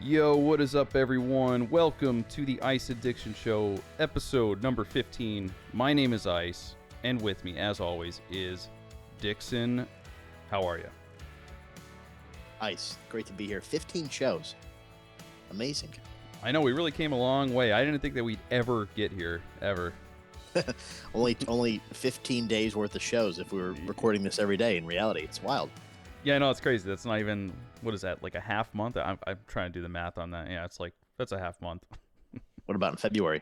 Yo, what is up, everyone? Welcome to the Ice Addiction Show, episode number 15. My name is Ice, and with me, as always, is Dixon. How are you? Ice, great to be here. 15 shows. Amazing. I know, we really came a long way. I didn't think that we'd ever get here, ever. only 15 days worth of shows if we were recording this every day. In reality, it's wild. Yeah, I know, it's crazy. That's not even, what is that, like a half month? I'm trying to do the math on that. Yeah, it's like, that's a half month. What about in February?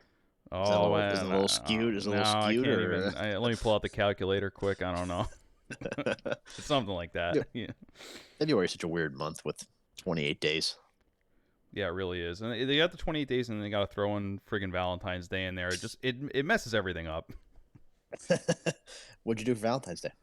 Oh, is it a little skewed? Is it a little no, skewed? I can't even. Let me pull out the calculator quick. I don't know. It's something like that. Yeah. February is such a weird month with 28 days. Yeah, it really is. And they got the 28 days, and they got to throw in friggin' Valentine's Day in there. It messes everything up. What'd you do for Valentine's Day?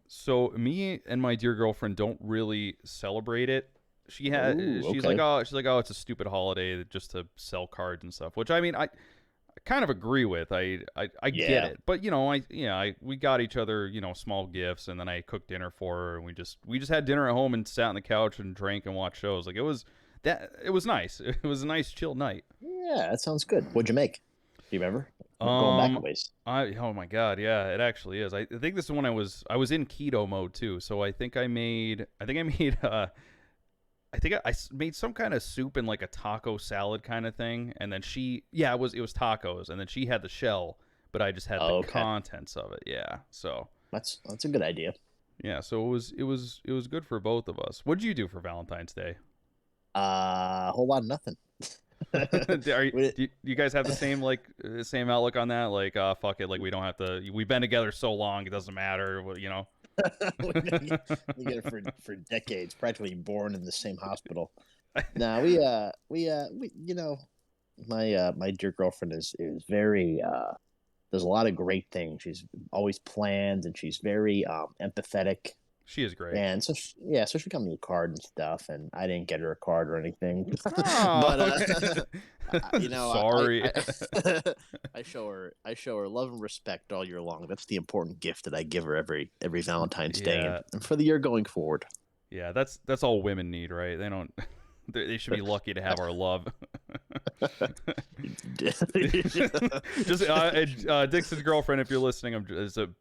So me and my dear girlfriend don't really celebrate it. She's okay. like, oh, it's a stupid holiday just to sell cards and stuff. Which I mean, I kind of agree with. I get it, but we got each other, small gifts, and then I cooked dinner for her, and we just had dinner at home and sat on the couch and drank and watched shows. Like it was nice. It was a nice chill night. Yeah, that sounds good. What'd you make? Do you remember? Going back a ways. Oh my god, yeah, it actually is. I think this is when I was in keto mode too. So I think I made I made some kind of soup and like a taco salad kind of thing, and then it was tacos, and then she had the shell, but I just had the contents of it. Yeah, so that's a good idea. Yeah, so it was good for both of us. What did you do for Valentine's Day? A whole lot of nothing. Do you guys have the same outlook on that? Like, fuck it, like we don't have to. We've been together so long, it doesn't matter. We get it for decades, practically born in the same hospital. Now my dear girlfriend is very does a lot of great things. She's always planned, and she's very empathetic. She is great. And so she got me a card and stuff, and I didn't get her a card or anything. Oh, but sorry. I show her love and respect all year long. That's the important gift that I give her every Valentine's Day and for the year going forward. Yeah, that's all women need, right? They don't. They should be lucky to have our love. Just Dixon's girlfriend, if you're listening,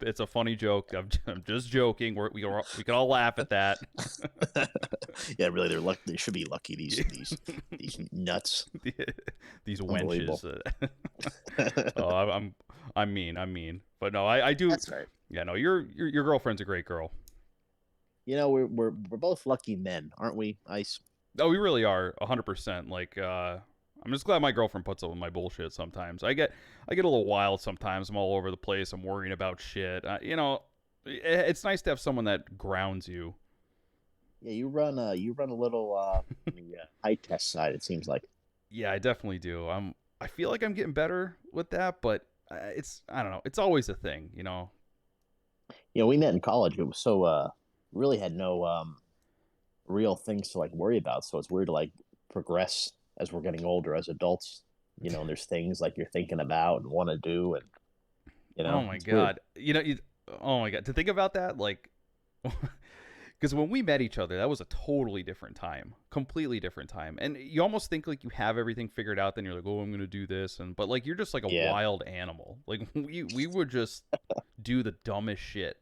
it's a funny joke. I'm just joking. We can all laugh at that. Yeah, really, they're lucky. They should be lucky. These nuts. These wenches. Oh, I'm mean. But no, I do. That's right. Yeah, no, your girlfriend's a great girl. We're both lucky men, aren't we, Ice? Oh, we really are 100%. Like, I'm just glad my girlfriend puts up with my bullshit sometimes. I get a little wild sometimes. I'm all over the place. I'm worrying about shit. It's nice to have someone that grounds you. Yeah, you run a little on the high test side, it seems like. Yeah, I definitely do. I feel like I'm getting better with that, but I don't know. It's always a thing, We met in college. It was so really had no real things to like worry about. So it's weird to like progress as we're getting older as adults. There's things like you're thinking about and want to do, and Oh my god, oh my god, to think about that, like, because when we met each other, that was a totally different time, completely different time, and you almost think like you have everything figured out. Then you're like, oh, I'm gonna do this, but like you're just like a wild animal. Like we would just do the dumbest shit.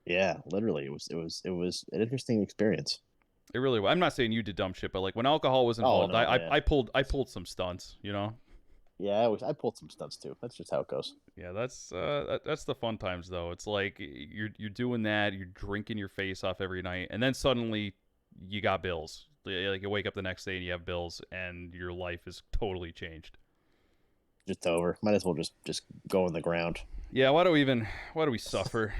Yeah, literally, it was an interesting experience. It really was. I'm not saying you did dumb shit, but like when alcohol was involved, I pulled some stunts, Yeah, I pulled some stunts too. That's just how it goes. Yeah, that's the fun times though. It's like you're doing that, you're drinking your face off every night, and then suddenly you got bills. Like you wake up the next day and you have bills, and your life is totally changed. Just over. Might as well just go in the ground. Yeah. Why do we suffer?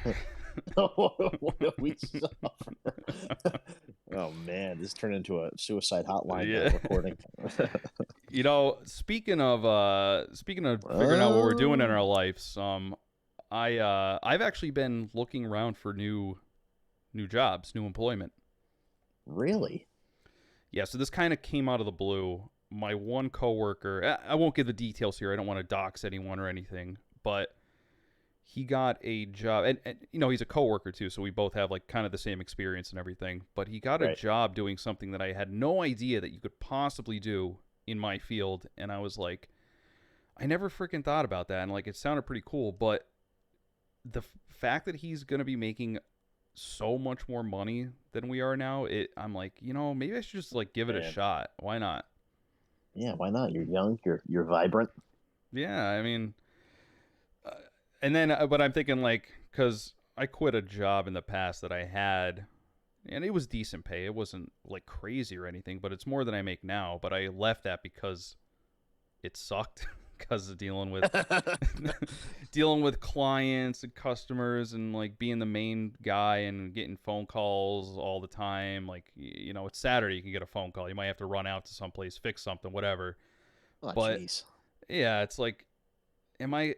What do we suffer? Oh man, this turned into a suicide hotline recording. Speaking of figuring out what we're doing in our lives, I've actually been looking around for new jobs, new employment. Really? Yeah, so this kind of came out of the blue. My one coworker, I won't give the details here. I don't want to dox anyone or anything, but he got a job, and he's a coworker too, so we both have like kind of the same experience and everything. But he got a Right. job doing something that I had no idea that you could possibly do in my field, and I was like, I never freaking thought about that, and like it sounded pretty cool, but the fact that he's gonna be making so much more money than we are now, I'm like, maybe I should just like give it a Man. shot. Why not? Yeah, why not? You're young, you're vibrant. Yeah, I mean, uh, and then, but I'm thinking like, because I quit a job in the past that I had, and it was decent pay. It wasn't like crazy or anything, but it's more than I make now. But I left that because it sucked because of dealing with dealing with clients and customers and like being the main guy and getting phone calls all the time. Like, it's Saturday, you can get a phone call. You might have to run out to someplace, fix something, whatever. Oh, But jeez. yeah, it's like, am I?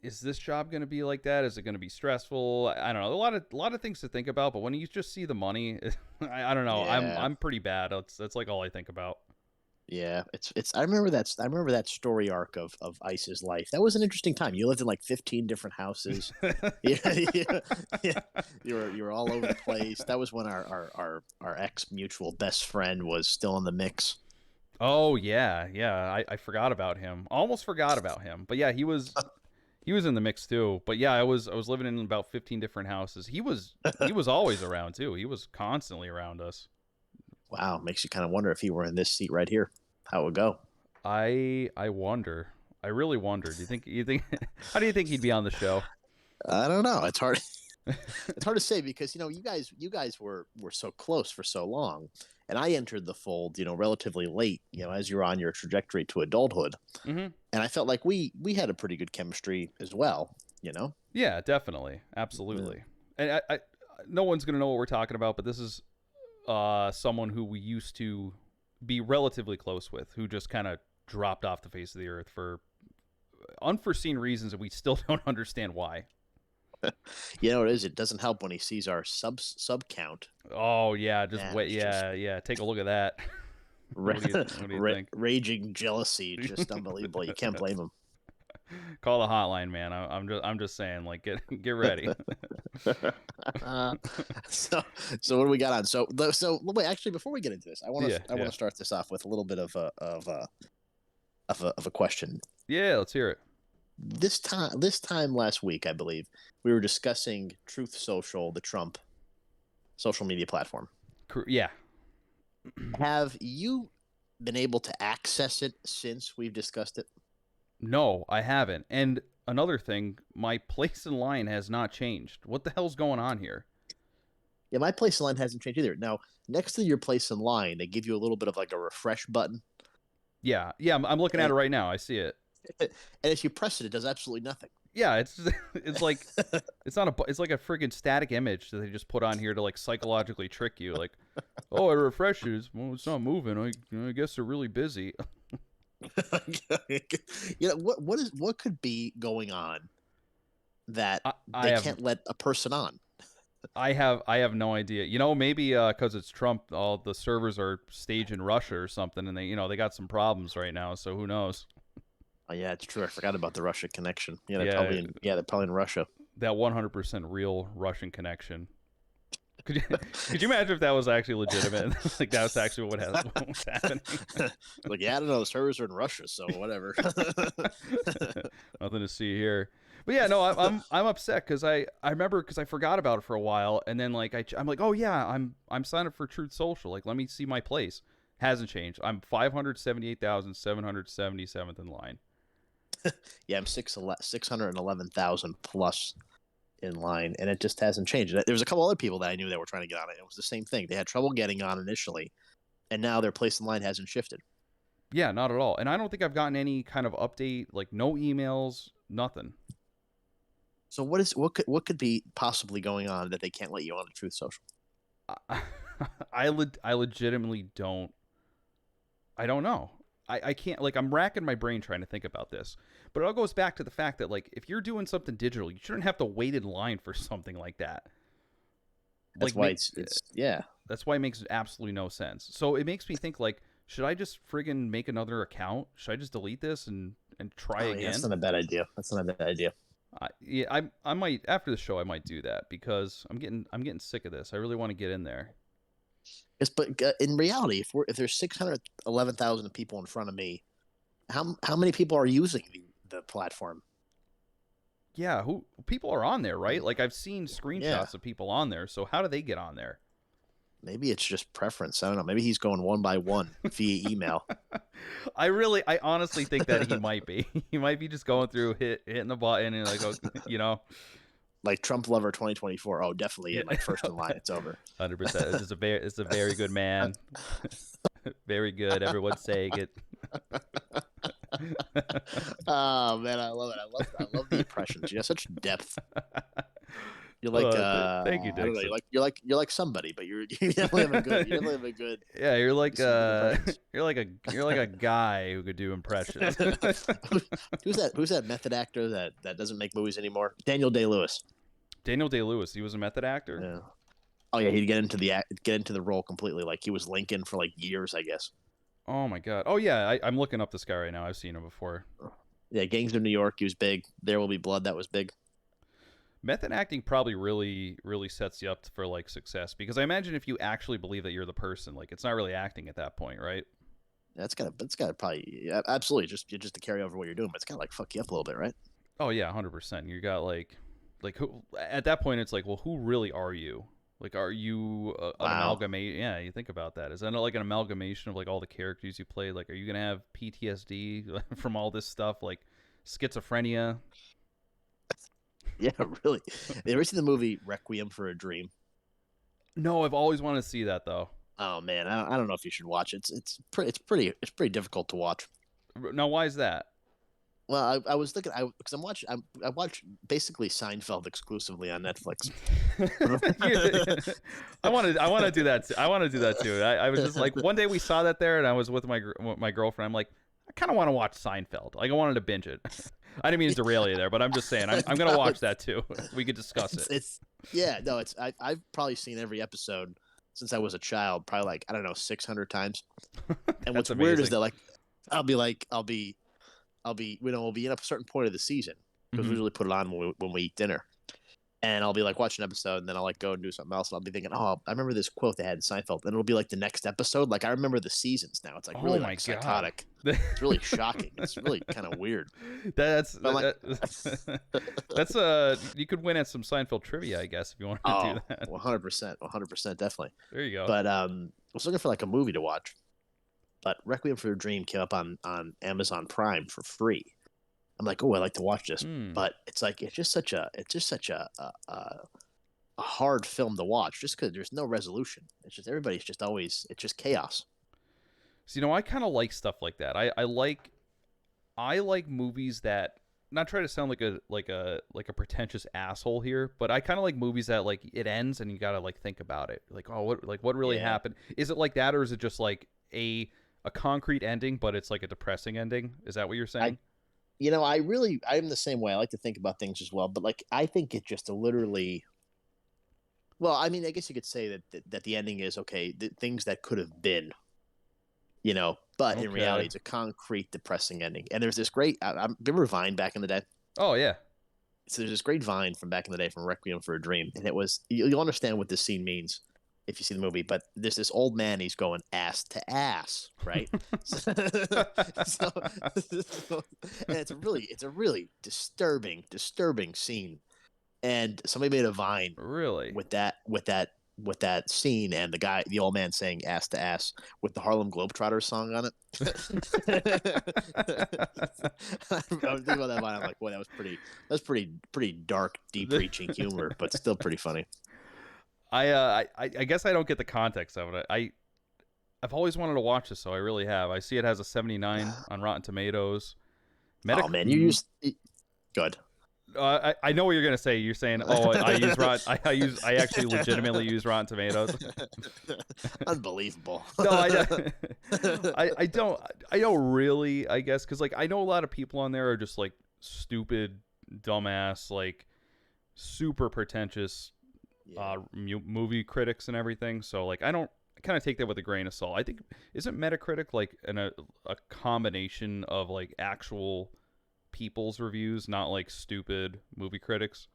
Is this job going to be like that? Is it going to be stressful? I don't know. A lot of things to think about. But when you just see the money, I don't know. I'm Yeah. I'm pretty bad. That's like all I think about. Yeah, it's. I remember that story arc of Ice's life. That was an interesting time. You lived in like 15 different houses. Yeah, yeah, yeah. You were all over the place. That was when our ex mutual best friend was still in the mix. Oh yeah, yeah. I forgot about him. Almost forgot about him. But yeah, he was in the mix too. But yeah, I was living in about 15 different houses. He was always around too. He was constantly around us. Wow, makes you kind of wonder if he were in this seat right here, how it would go. I wonder. I really wonder. Do you think how do you think he'd be on the show? I don't know. It's hard. It's hard to say because you guys were so close for so long, and I entered the fold relatively late. As you're on your trajectory to adulthood, Mhm. and I felt like we had a pretty good chemistry as well. Yeah, definitely. Yeah. Absolutely. And no one's going to know what we're talking about, but this is someone who we used to be relatively close with, who just kind of dropped off the face of the earth for unforeseen reasons, and we still don't understand why. You know what it is? It doesn't help when he sees our sub count. Oh yeah, just Man, wait. it's just Yeah, yeah. Take a look at that. What do you think? raging jealousy, just unbelievable. You can't blame him. Call the hotline, man. I'm just saying, like, get ready. uh, so so what do we got on? So wait, actually, before we get into this, I want to Yeah, I want yeah, to start this off with a little bit of a question. yeah. Let's hear it. This time last week, I believe we were discussing Truth Social, the Trump social media platform. Yeah. Have you been able to access it since we've discussed it? No, I haven't. And another thing, my place in line has not changed. What the hell's going on here? Yeah, my place in line hasn't changed either. Now, next to your place in line, they give you a little bit of like a refresh button, Yeah, yeah. I'm looking at and it right now. I see it. and if you press it, it does absolutely nothing. Yeah, it's it's like it's like a freaking static image that they just put on here to like psychologically trick you. Like, oh, it refreshes. Well, it's not moving. I guess they're really busy. What could be going on that I, I they have can't let a person on? I have no idea. Maybe because it's Trump, all the servers are staged in Russia or something, and they got some problems right now. So who knows? Oh yeah, it's true. I forgot about the Russia connection. Yeah, they're Yeah, probably in Russia. that 100% real Russian connection. Could you could you imagine if that was actually legitimate? Like that was actually what was happening. Like, yeah, I don't know. The servers are in Russia, so whatever. Nothing to see here. But yeah, no, I'm upset because I remember because I forgot about it for a while, and then like I'm like, oh yeah, I'm signed up for Truth Social. Like, let me see my place. Hasn't changed. I'm 578,777th in line. Yeah, I'm 611,000 plus in line, and it just hasn't changed. There was a couple other people that I knew that were trying to get on it. It was the same thing. They had trouble getting on initially, and now their place in line hasn't shifted. Yeah, not at all. And I don't think I've gotten any kind of update, like no emails, nothing. So what could be possibly going on that they can't let you on the Truth Social? I I legitimately don't. I don't know. I can't, like, I'm racking my brain trying to think about this. But it all goes back to the fact that like if you're doing something digital, you shouldn't have to wait in line for something like that. That's Like why it's yeah. that's why it makes absolutely no sense. So it makes me think like, should I just friggin' make another account? Should I just delete this and try Oh yeah, that's again? not a bad idea. That's not a bad idea. I might after the show I might do that because I'm getting sick of this. I really want to get in there. But in reality, if there's 611,000 people in front of me, how many people are using the platform? Yeah, who people are on there, right? Like I've seen Yeah, screenshots of people on there. So how do they get on there? maybe it's just preference. I don't know. Maybe he's going one by one via email. I honestly think that he might be. He might be just going through hitting the button and like, oh, you know, Like Trump lover 2024. Oh, definitely yeah, in. Like first in line. It's over. 100%. It's a very good man, very good. Everyone's saying it. Oh man, I love it. I love the impressions. You have such depth. You're like Thank you, I don't know. Dixon. You're like somebody, but you definitely have a good. You definitely have a good. Yeah, you're like Some good impressions. you're like a guy who could do impressions. Who's that method actor that doesn't make movies anymore? Daniel Day Lewis. Daniel Day Lewis, he was a method actor. Yeah. Oh yeah, he'd get into the role completely. Like he was Lincoln for like years, I guess. Oh my god. Oh yeah, I'm looking up this guy right now. I've seen him before. Yeah, Gangs of New York. He was big. There Will Be Blood. That was big. Method acting probably really sets you up for like success because I imagine if you actually believe that you're the person, like it's not really acting at that point, right? That's gotta probably yeah, absolutely just to carry over what you're doing, but it's gotta like fuck you up a little bit, right? Oh yeah, 100%. You got like who at that point it's like, well, who really are you? Like, are you an Wow. amalgamate? Yeah, you think about that. Is that like an amalgamation of like all the characters you played? Like, are you gonna have PTSD from all this stuff, like schizophrenia? Yeah, really. Have you ever seen the movie Requiem for a Dream? No, I've always wanted to see that though. Oh man, I don't know if you should watch it. It's pretty difficult to watch. Now, why is that? Well, I was thinking because I watch basically Seinfeld exclusively on Netflix. I want to do that. I want to do that too. I was just like one day we saw that there, and I was with my girlfriend. I'm like, I kind of want to watch Seinfeld. Like I wanted to binge it. I didn't mean to derail you there, but I'm just saying I'm gonna No, watch that too. We could discuss it. it's yeah, no, it's I've probably seen every episode since I was a child, probably like I don't know 600 times. And That's what's weird is amazing. that like I'll be we'll be in a certain point of the season because we Hmm. usually put it on when we eat dinner. And I'll be like watching an episode, and then I'll like go and do something else, and I'll be thinking, oh, I remember this quote they had in Seinfeld, and it'll be like the next episode. Like I remember the seasons now. It's like Oh really my like god. psychotic. It's really shocking. It's really kind of weird. That's But I'm like, that's you could win at some Seinfeld trivia, I guess, if you wanted to oh, do that. 100%, 100%, definitely. There you go. But I was looking for like a movie to watch, but Requiem for a Dream came up on Amazon Prime for free. I'm like, oh, I like to watch this, Hmm. but it's just such a hard film to watch, just because there's no resolution. It's just everybody's just always it's just chaos. So I kind of like stuff like that. I like movies that not try to sound like a pretentious asshole here, but I kind of like movies that like it ends and you gotta like think about it. Like, oh, what really Yeah, happened? Is it like that, or is it just like a concrete ending, but it's like a depressing ending? Is that what you're I saying? I'm the same way. I like to think about things as well, but like I think it just literally. Well, I mean, I guess you could say that the ending is okay. The things that could have been, but in reality, Okay. it's a concrete, depressing ending. And there's this great. Remember Vine back in the day? Oh yeah. So there's this great Vine from back in the day from Requiem for a Dream, and it was you'll understand what this scene means if you see the movie. But there's this old man, he's going ass to ass, right? So, so and it's a really disturbing scene. And somebody made a Vine Really? with that scene and the old man saying ass to ass with the Harlem Globetrotters song on it. I'm thinking about that Vine. I'm like, boy, that's pretty dark, deep reaching humor, but still pretty funny. I guess I don't get the context of it. I've always wanted to watch this, so I really have. I see it has a 79 on Rotten Tomatoes. Oh Medic. man, you used good. I know what you're gonna say. You're saying, oh, I use Rotten. I actually legitimately use Rotten Tomatoes. Unbelievable. No, I don't really. I guess because like I know a lot of people on there are just like stupid, dumbass, like super pretentious Yeah. movie critics and everything. So like I kind of take that with a grain of salt. I think isn't Metacritic like a combination of like actual people's reviews, not like stupid movie critics.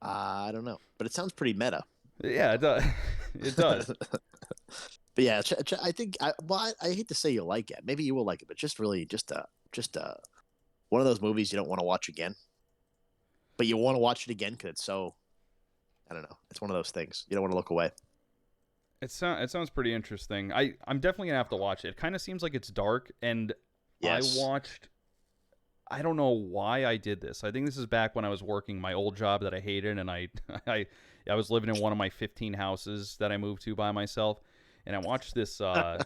I don't know, but it sounds pretty meta. Yeah, it does. It does. But yeah, I think I hate to say you like it. Maybe you will like it, but just really just one of those movies you don't want to watch again, but you want to watch it again because it's so. I don't know. It's one of those things you don't want to look away. It sounds pretty interesting. I'm definitely gonna have to watch it. It kind of seems like it's dark, and Yes. I watched. I don't know why I did this. I think this is back when I was working my old job that I hated, and I I was living in one of my 15 houses that I moved to by myself, and I watched this I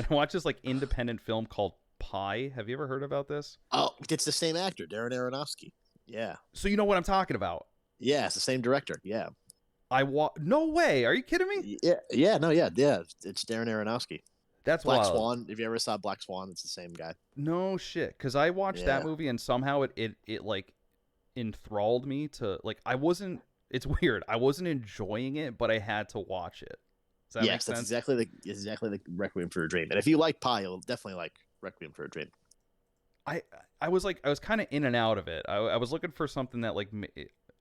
watched this like independent film called Pi. Have you ever heard about this? Oh, it's the same actor, Darren Aronofsky. Yeah. So you know what I'm talking about. Yeah, it's the same director. Yeah. No way. Are you kidding me? Yeah. Yeah. No. Yeah. Yeah. It's Darren Aronofsky. That's Black wild. Swan. If you ever saw Black Swan, it's the same guy. No shit. Because I watched that Yeah. movie and somehow it like enthralled me to like I wasn't. It's weird. I wasn't enjoying it, but I had to watch it. Does that make Yes, that's sense? exactly the Requiem for a Dream. And if you like Pie, you'll definitely like Requiem for a Dream. I I was like I was kind of in and out of it. I was looking for something that like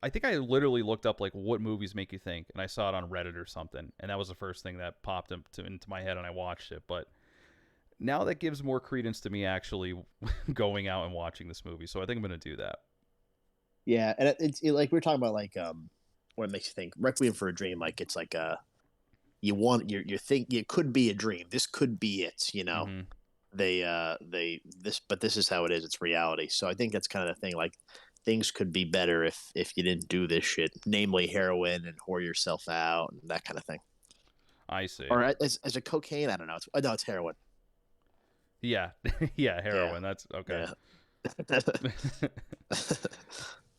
I think I literally looked up like what movies make you think, and I saw it on Reddit or something, and that was the first thing that popped into my head, and I watched it. But now that gives more credence to me actually going out and watching this movie, so I think I'm gonna do that. Yeah, and like we are talking about like what makes you think Requiem for a Dream. Like it's like you want you think it could be a dream. This could be it. You know, Hmm. they this, but this is how it is. It's reality. So I think that's kind of the thing. Like things could be better if you didn't do this shit, namely heroin and whore yourself out and that kind of thing. I see. Or as a cocaine, I don't know. No, it's heroin. Yeah, yeah, Yeah, heroin. That's okay. yeah.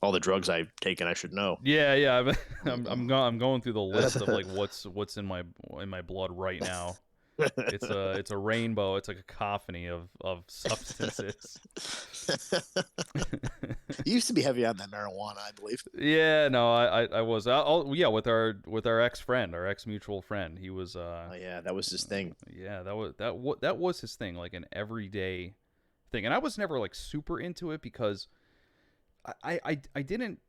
All the drugs I've taken, I should know. Yeah, yeah. I'm going through the list of like what's in my blood right now. It's a rainbow. It's like a cacophony of substances. You used to be heavy on that marijuana, I believe. Yeah, no, I was. Yeah, with our ex friend, our ex mutual friend. He was. Oh yeah, that was his thing. Yeah, that was his thing, like an everyday thing. And I was never like super into it because I didn't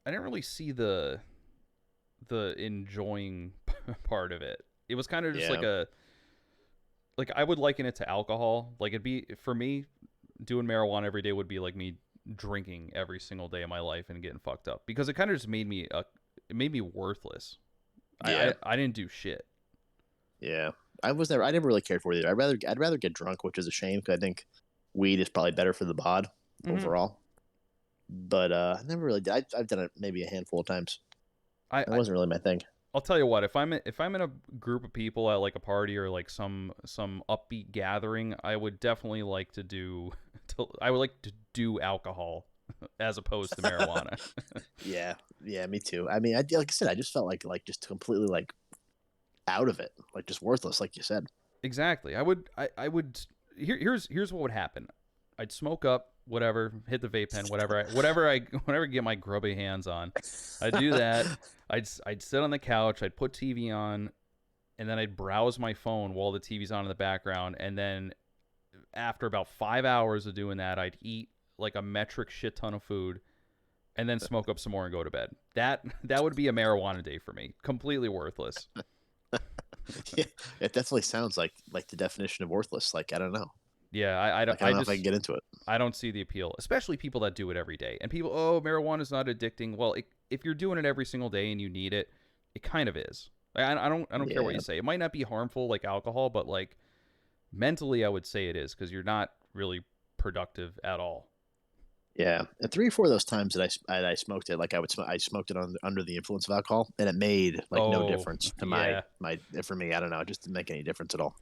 really see the enjoying part of it. It was kind of just Yeah, like I would liken it to alcohol. Like it'd be for me doing marijuana every day would be like me drinking every single day of my life and getting fucked up because it kind of just it made me worthless. yeah, I didn't do shit. yeah. I never really cared for it either. I'd rather get drunk, which is a shame because I think weed is probably better for the bod Hmm. overall. But I never really did. I've done it maybe a handful of times. I, It I wasn't really my thing. I'll tell you what, if I'm in a group of people at like a party or like some upbeat gathering, I would definitely like to do I would like to do alcohol as opposed to marijuana. Yeah, yeah, me too. I mean, like I said, I just felt like just completely like out of it, like just worthless, like you said. Exactly. I would here's what would happen. I'd smoke up, whatever, hit the vape pen, whatever I get my grubby hands on. I'd do that. I'd sit on the couch, I'd put TV on, and then I'd browse my phone while the TV's on in the background, and then after about 5 hours of doing that, I'd eat like a metric shit ton of food and then smoke up some more and go to bed. That would be a marijuana day for me. Completely worthless. Yeah, it definitely sounds like the definition of worthless. Like I don't know. Yeah, Like I don't know if I can get into it. I don't see the appeal, especially people that do it every day. And people, oh, marijuana is not addicting. Well, if you're doing it every single day and you need it, it kind of is. I don't care what Yeah, you say. It might not be harmful like alcohol, but like mentally, I would say it is because you're not really productive at all. yeah. And 3 or 4 of those times that I smoked it, like I smoked it under the influence of alcohol, and it made like no Oh, difference to yeah, my for me. I don't know. It just didn't make any difference at all.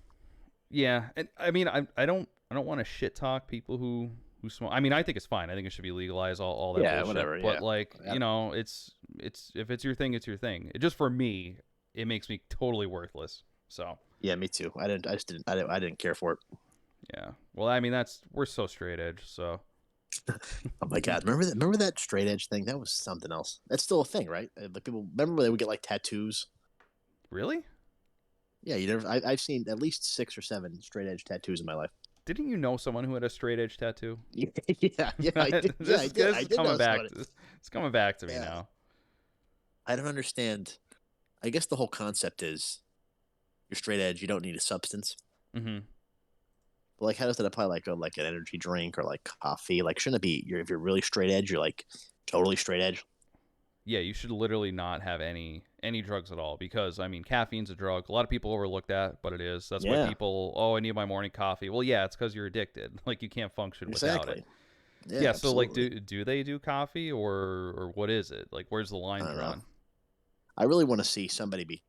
yeah. And I mean, I don't want to shit talk people who smoke. I mean, I think it's fine. I think it should be legalized, all that Yeah, bullshit. whatever. But Yeah. like, Yeah. you know, it's if it's your thing, it's your thing. It just for me, it makes me totally worthless. So. Yeah, me too. I just didn't. I didn't care for it. Yeah. Well, I mean, we're so straight edge. So Oh my god, remember that? Remember that straight edge thing? That was something else. That's still a thing, right? Like people remember when they would get like tattoos. really, Yeah, you never. I've seen at least 6 or 7 straight edge tattoos in my life. Didn't you know someone who had a straight edge tattoo? Yeah, yeah, I did. Yeah, I did. This I is did coming know back. somebody. It's coming back to me Yeah, now. I don't understand. I guess the whole concept is you're straight edge. You don't need a substance. Hmm. But like, how does that apply? Like an energy drink or like coffee? Like, shouldn't it be? If you're really straight edge, you're like totally straight edge. Yeah, you should literally not have any drugs at all because I mean caffeine's a drug. A lot of people overlook that, but it is. That's why Yeah, people, oh, I need my morning coffee. Well, yeah, it's because you're addicted. Like you can't function without it. exactly. Yeah, Yeah, so like absolutely. do they do coffee or what is it? Like where's the I line don't know. drawn? I really want to see somebody be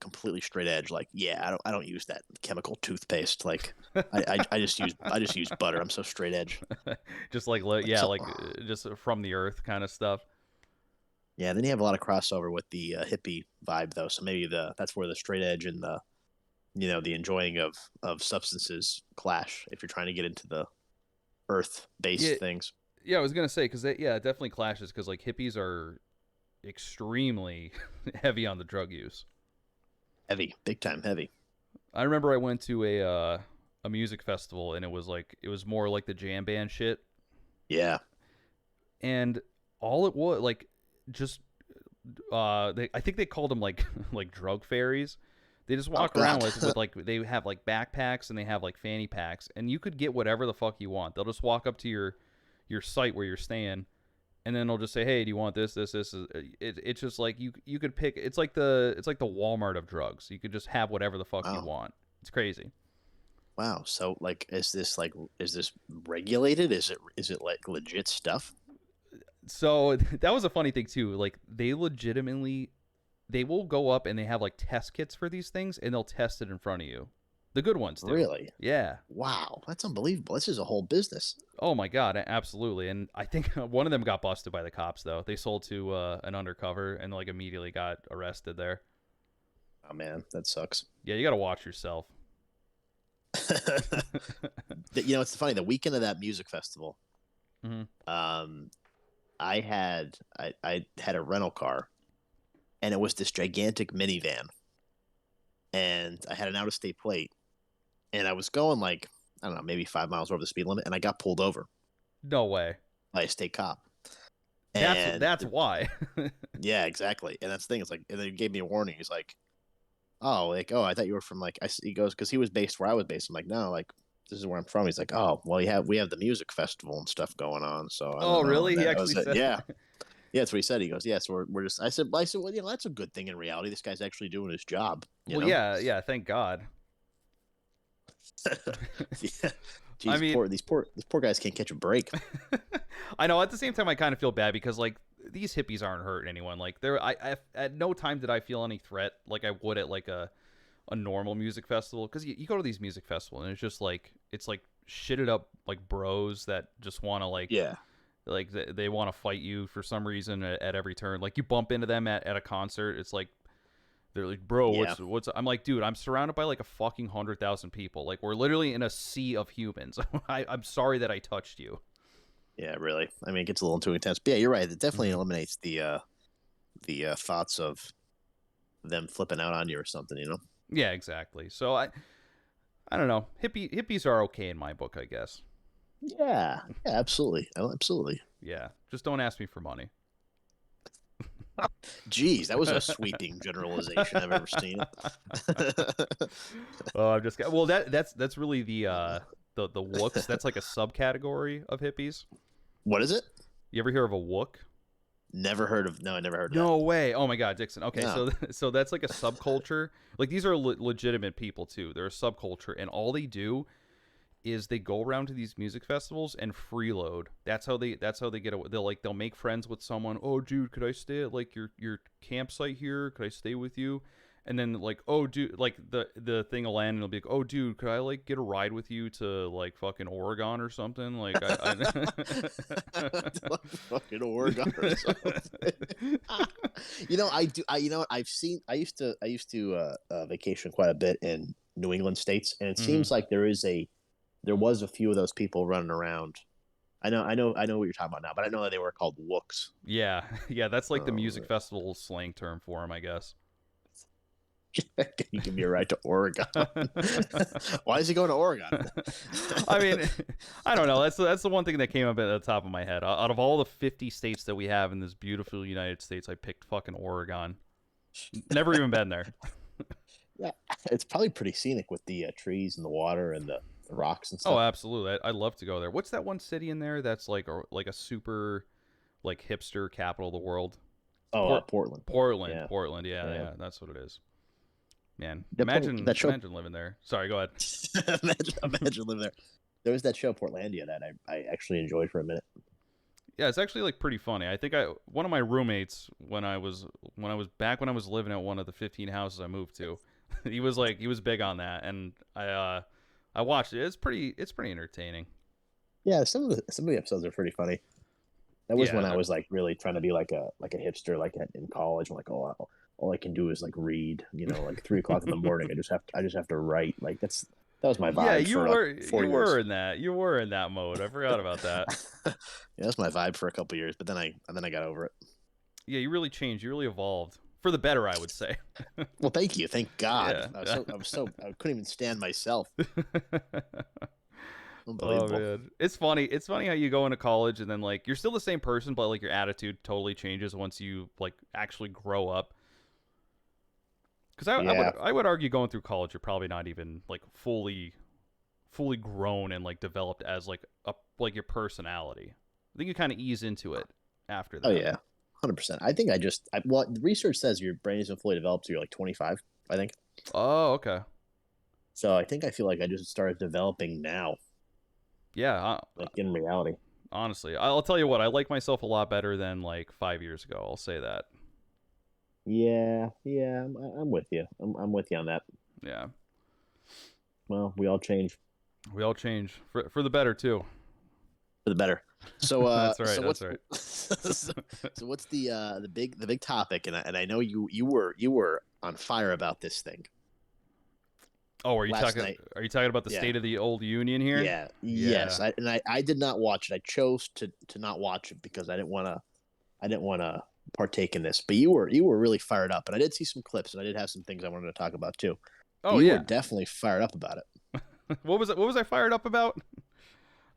completely straight edge. Like, yeah, I don't use that chemical toothpaste. Like, I just use butter. I'm so straight edge. Just like Like yeah, so, like just from the earth kind of stuff. yeah. Then you have a lot of crossover with the hippie vibe though. So maybe that's where the straight edge and the enjoying of substances clash. If you're trying to get into the earth Yeah, based things, yeah, I was gonna say because yeah, it definitely clashes because like hippies are extremely heavy on the drug use. heavy, big time heavy. I remember I went to a music festival and it was more like the jam band shit Yeah. and all it was like just I think they called them like like drug fairies. They just Oh walk around God. with like they have like backpacks and they have like fanny packs and you could get whatever the fuck you want. They'll just walk up to your site where you're staying and then they'll just say, "Hey, do you want this? This?" It's just like you could pick. It's like the Walmart of drugs. You could just have whatever the fuck you Wow. want. It's crazy. Wow. So like, is this regulated? Is it like legit stuff? So that was a funny thing too. Like they legitimately they will go up and they have like test kits for these things and they'll test it in front of you. The good ones do. Really? Yeah. Wow. That's unbelievable. This is a whole business. Oh my god, absolutely. And I think one of them got busted by the cops though. They sold to an undercover and like immediately got arrested there. Oh man, that sucks. Yeah, you got to watch yourself. It's funny. The weekend of that music festival, Hmm. um, I had a rental car, and it was this gigantic minivan, and I had an out of state plate, and I was going like I don't know, maybe 5 miles over the speed limit, and I got pulled over No way. by a state cop. That's And that's why. yeah, exactly. And that's the thing. It's like, and then he gave me a warning. He's like, "Oh, like, oh, I thought you were from like." He goes, because he was based where I was based. I'm like, no, like, this is where I'm from. He's like, oh, well, we have the music festival and stuff going on, so I Oh, don't know. really? And He that was actually it. said. Yeah, yeah, that's what he said. He goes, yeah, so we're just. I said, well, that's a good thing in reality. This guy's actually doing his job. Well, yeah, yeah. Thank God. Yeah. I Jeez, mean, these poor guys can't catch a break. I know. At the same time, I kind of feel bad because like these hippies aren't hurting anyone. Like I at no time did I feel any threat like I would at like a normal music festival because you go to these music festivals and it's like shitted up like bros that just want to Yeah, like they want to fight you for some reason at every turn. Like you bump into them at a concert, it's like they're like, bro, yeah, what's? I'm like, dude, I'm surrounded by like a fucking 100,000 people. Like we're literally in a sea of humans. I'm sorry that I touched you. yeah. Really, I mean, it gets a little too intense. But yeah, you're right. It definitely Hmm. eliminates the thoughts of them flipping out on you or something. Yeah, exactly. So I don't know. Hippies are okay in my book, I guess. Yeah, yeah, absolutely, absolutely. Yeah, just don't ask me for money. Geez, that was a sweeping generalization I've ever seen. Oh, I'm just well. That's really the wooks. That's like a subcategory of hippies. What is it? You ever hear of a wook? Never heard of. No, I never heard of that. No way. Oh my God, Dixon. Okay, No. so that's like a subculture. Like these are legitimate people too. They're a subculture, and all they do is they go around to these music festivals and freeload. That's how they get away. They'll make friends with someone. Oh, dude, could I stay at like your campsite here? Could I stay with you? And then like, oh, dude, like the thing will land and it'll be like, oh, dude, could I like get a ride with you to like fucking Oregon or something? Like, Fucking Oregon or something. I do. What I've seen. I used to vacation quite a bit in New England states, and it Hmm. seems like there was a few of those people running around. I know what you're talking about now, but I know that they were called wooks. Yeah, yeah, that's like the music Uh, festival slang term for them, I guess. You give me a ride to Oregon. Why is he going to Oregon? I mean, I don't know. That's the one thing that came up at the top of my head. Out of all the 50 states that we have in this beautiful United States, I picked fucking Oregon. Never even been there. Yeah, it's probably pretty scenic with the trees and the water and the rocks and Oh, stuff. absolutely. I'd love to go there. What's that one city in there that's like a super like hipster capital of the world? Oh, Port Portland. Portland, Yeah, Portland. Yeah, yeah. yeah, that's what it is. Man, That show. imagine living there. Sorry, go ahead. Imagine living there. There was that show Portlandia that I actually enjoyed for a minute. Yeah, it's actually like pretty funny. I think I one of my roommates when I was when I was living at one of the 15 houses I moved to, he was big on that, and I watched it. It's pretty entertaining. Yeah, some of the episodes are pretty funny. That was Yeah, when I was like really trying to be like a hipster, like in college. I'm like, oh, all I can do is like read. You know, like 3 o'clock in the morning. I just have to write. Like that was my yeah, vibe for like 4 years. you were in that mode. I forgot about that. Yeah, that's my vibe for a couple years, but then I got over it. Yeah, you really changed. You really evolved for the better, I would say. Well, thank you, thank God. Yeah. I couldn't even stand myself. Oh Unbelievable. man, it's funny. It's funny how you go into college and then like you're still the same person, but like your attitude totally changes once you like actually grow up. Because Yeah, I would argue going through college, you're probably not even like fully grown and like developed as like your personality. I think you kind of ease into it after oh that. yeah, 100%. I think well, the research says your brain isn't fully developed till you're like 25. I think Oh, okay. so. I feel like I just started developing now, Yeah, like in reality. honestly, I'll tell you what, I like myself a lot better than like 5 years ago. I'll say that. Yeah, yeah, I'm with you. I'm with you on that. Yeah, Well, we all change we all change for the better too. for the better. So, That's right. so That's what's right. so what's the big topic? And I know you were on fire about this thing Oh, last night. Are you talking about the Yeah, state of the old union here? yeah, Yeah. yes. I did not watch it. I chose to not watch it because I didn't want to partake in this. But you were really fired up, and I did see some clips, and I did have some things I wanted to talk about too. But Oh you were yeah. definitely fired up about it. What was it? What was I fired up about?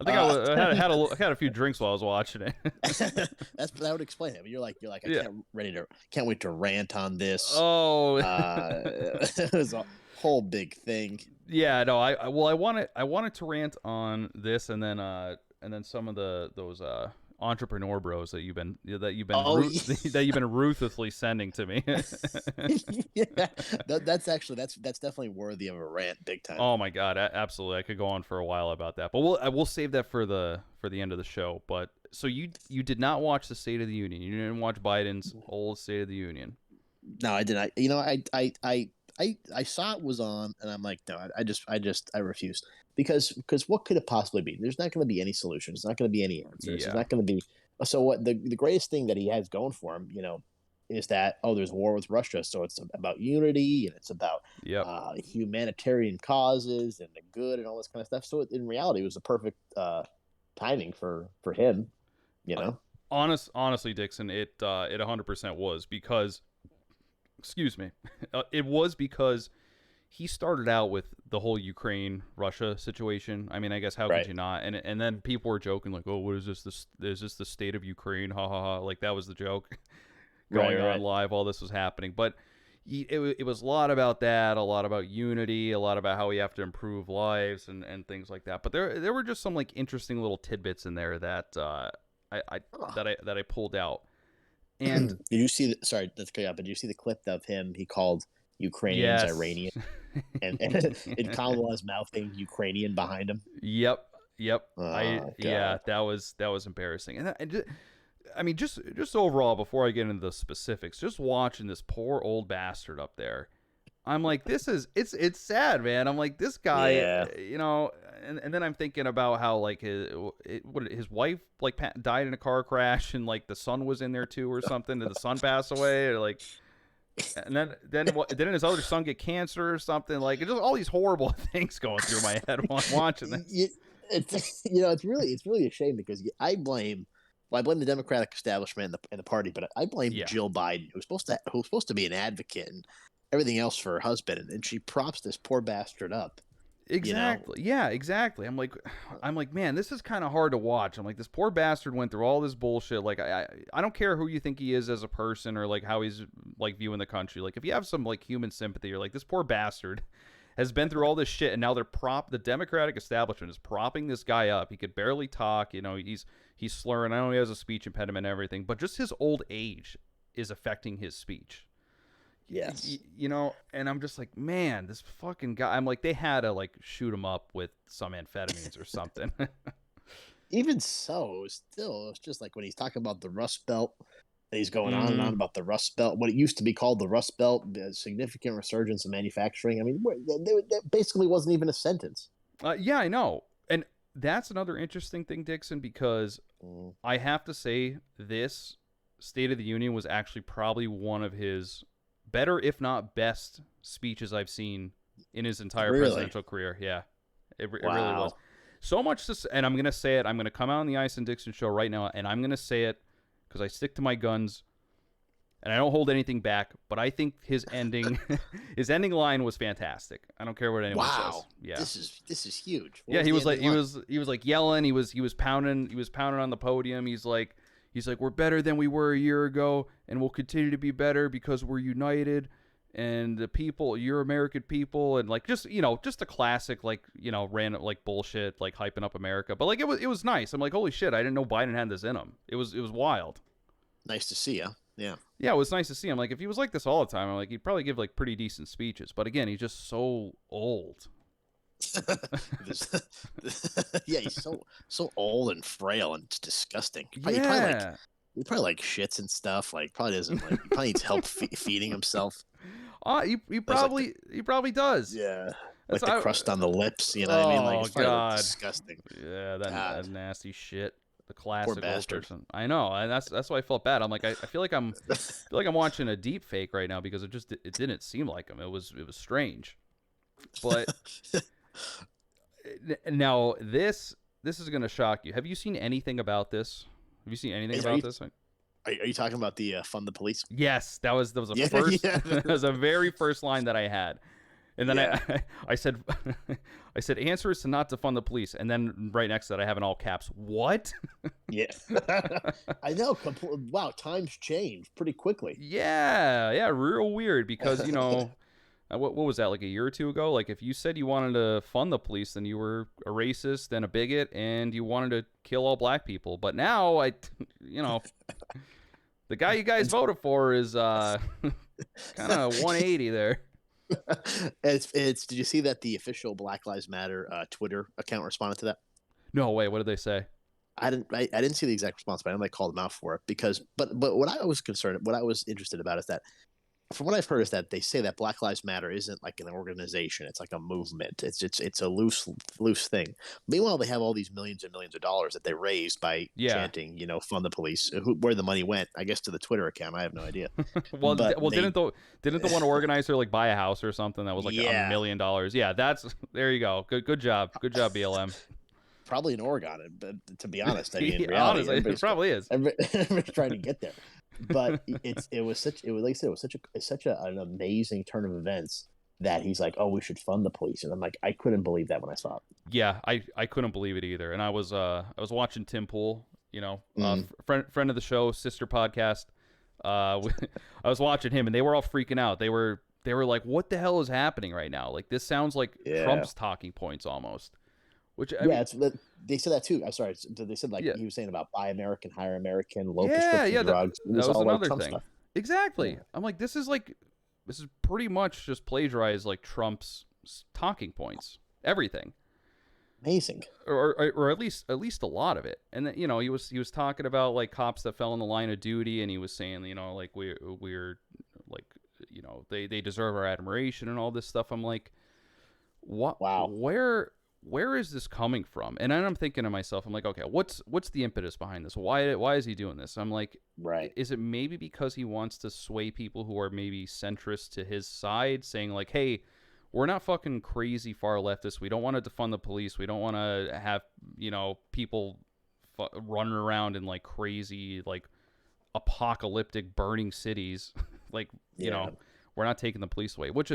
I think Uh, I had a few drinks while I was watching it. that would explain it. But you're like Yeah. can't wait to rant on this. Oh. It was a whole big thing. Yeah. No. I wanted to rant on this and then some of those entrepreneur bros Oh, that you've been ruthlessly sending to me. yeah. That's definitely worthy of a rant, big time. Oh my god, absolutely. I could go on for a while about that. But I will save that for the end of the show. But so you did not watch the State of the Union. You didn't watch Biden's whole State of the Union. No, I didn't. You know, I saw it was on, and I'm like, no, I refused because what could it possibly be? There's not going to be any solutions. There's not going to be any answers. There's Yeah. not going to be. So what the greatest thing that he has going for him, you know, is that there's war with Russia, so it's about unity and it's about Yep. humanitarian causes and the good and all this kind of stuff. So in reality, it was the perfect timing for him, you know. Honestly, Dixon, it 100% was because excuse me. It was because he started out with the whole Ukraine Russia situation. I mean, I guess how could Right, you not? And then people were joking like, "Oh, what is this? Is this the state of Ukraine?" Ha ha ha! Like that was the joke going on right. live while this was happening. But it was a lot about that, a lot about unity, a lot about how we have to improve lives and things like that. But there were just some like interesting little tidbits in there that I pulled out. And Did you see? Sorry, that's cut out. But did you see the clip of him? He called Ukrainians yes. Iranian, and Kamala's mouthing Ukrainian behind him. Yep. Yep. Oh Yeah, God. that was embarrassing. I mean just overall before I get into the specifics, just watching this poor old bastard up there. I'm like it's sad, man. I'm like this guy, Yeah. you know, and then I'm thinking about how like his wife like died in a car crash and like the son was in there too or something. Did the son pass away or like and didn't his other son get cancer or something? Like it's just all these horrible things going through my head while I'm watching this. It's it's really a shame because I blame the Democratic establishment and the party, but I blame Yeah. Jill Biden, who's supposed to be an advocate everything else for her husband, and she props this poor bastard up. You know, Exactly. Yeah, exactly. I'm like, man, this is kind of hard to watch. I'm like, this poor bastard went through all this bullshit. Like, I don't care who you think he is as a person or like how he's like viewing the country. Like, if you have some like human sympathy, you're like, this poor bastard has been through all this shit, and now the Democratic establishment is propping this guy up. He could barely talk. You know, he's slurring. I know he has a speech impediment and everything, but just his old age is affecting his speech. yes. You know, and I'm just like, man, this fucking guy. I'm like, they had to like shoot him up with some amphetamines or something. Even so, it was just like when he's talking about the Rust Belt, and he's going on and Mm-hmm. on about the Rust Belt, what it used to be called the Rust Belt, the significant resurgence of manufacturing. I mean, that basically wasn't even a sentence. Yeah, I know, and that's another interesting thing, Dixon, because Mm. I have to say this State of the Union was actually probably one of his better, if not best, speeches I've seen in his entire Really? presidential career. Yeah, it really was. Wow. So much to, and I'm gonna say it. I'm gonna come out on the Ice and Dixon show right now, and I'm gonna say it because I stick to my guns and I don't hold anything back. But I think his ending, his ending line was fantastic. I don't care what anyone says. Wow. Yeah, This is huge. What yeah. was He the was like ending line? he was like yelling. He was pounding on the podium. He's like we're better than we were a year ago, and we'll continue to be better because we're united. And the people, you're American people, and like just just a classic like random like bullshit like hyping up America. But like it was nice. I'm like holy shit, I didn't know Biden had this in him. It was wild. Nice to see you. Yeah. Yeah, it was nice to see him. Like if he was like this all the time, I'm like he'd probably give like pretty decent speeches. But again, he's just so old. Yeah, he's so old and frail and disgusting. Yeah. He probably like shits and stuff. Like probably doesn't like. He probably needs help feeding himself. He There's like probably he probably does. yeah, That's like the crust on the lips. You know what I mean? Like oh it's probably like god. disgusting. Yeah, that God, nasty shit. The poor classic old bastard. person. I know, and that's why I felt bad. I'm like, I feel like I'm watching a deep fake right now because it didn't seem like him. It was strange. But now this is gonna shock you. Have you seen anything about this? Have you seen anything Are about you this? are you talking about the fund the police? Yes, that was a Yeah, first yeah, that was a very first line that I had. And then yeah, I said I said answer is to not defund the police, and then right next to that I have in all caps what? yeah. I know. Wow, times change pretty quickly. Yeah, real weird because what was that like a year or two ago? Like if you said you wanted to fund the police, then you were a racist and a bigot, and you wanted to kill all black people. But now the guy you guys voted for is kind of 180 there. It's. Did you see that the official Black Lives Matter Twitter account responded to that? No way. What did they say? I didn't see the exact response, but I know they called them out for it because. But what I was interested about is that, from what I've heard, is that they say that Black Lives Matter isn't like an organization; it's like a movement. It's a loose thing. Meanwhile, they have all these millions and millions of dollars that they raised by Yeah. chanting, fund the police. Where the money went, I guess, to the Twitter account. I have no idea. well, But they, didn't the one organizer like buy a house or something that was like yeah, $1 million? Yeah, that's there you go. Good job. Good job, BLM. probably in Oregon. But to be honest, I mean, in Yeah, reality, honestly, it probably is. everybody's trying to get there. But it was like I said, it was such an amazing turn of events that he's like, oh, we should fund the police, and I'm like, I couldn't believe that when I saw it. Yeah, I couldn't believe it either. And I was watching Tim Pool, Mm. friend of the show, sister podcast. I was watching him, and they were all freaking out. They were like, "What the hell is happening right now? Like this sounds like Yeah, Trump's talking points almost." Which I yeah, mean, they said that too. I'm sorry, they said like yeah, he was saying about buy American, hire American, low yeah, prescription yeah. That drugs. It that was was all like another Trump thing. stuff. Exactly. Yeah, I'm like, this is pretty much just plagiarized like Trump's talking points, everything. amazing. Or at least a lot of it. And then he was talking about like cops that fell in the line of duty, and he was saying like we're like they deserve our admiration and all this stuff. I'm like, what? Wow. Where is this coming from? And then I'm thinking to myself, I'm like, okay, what's the impetus behind this? Why is he doing this? I'm like, Right. is it maybe because he wants to sway people who are maybe centrist to his side, saying like, hey, we're not fucking crazy far leftists. We don't want to defund the police. We don't want to have people running around in like crazy like apocalyptic burning cities. Like Yeah. we're not taking the police away. Which,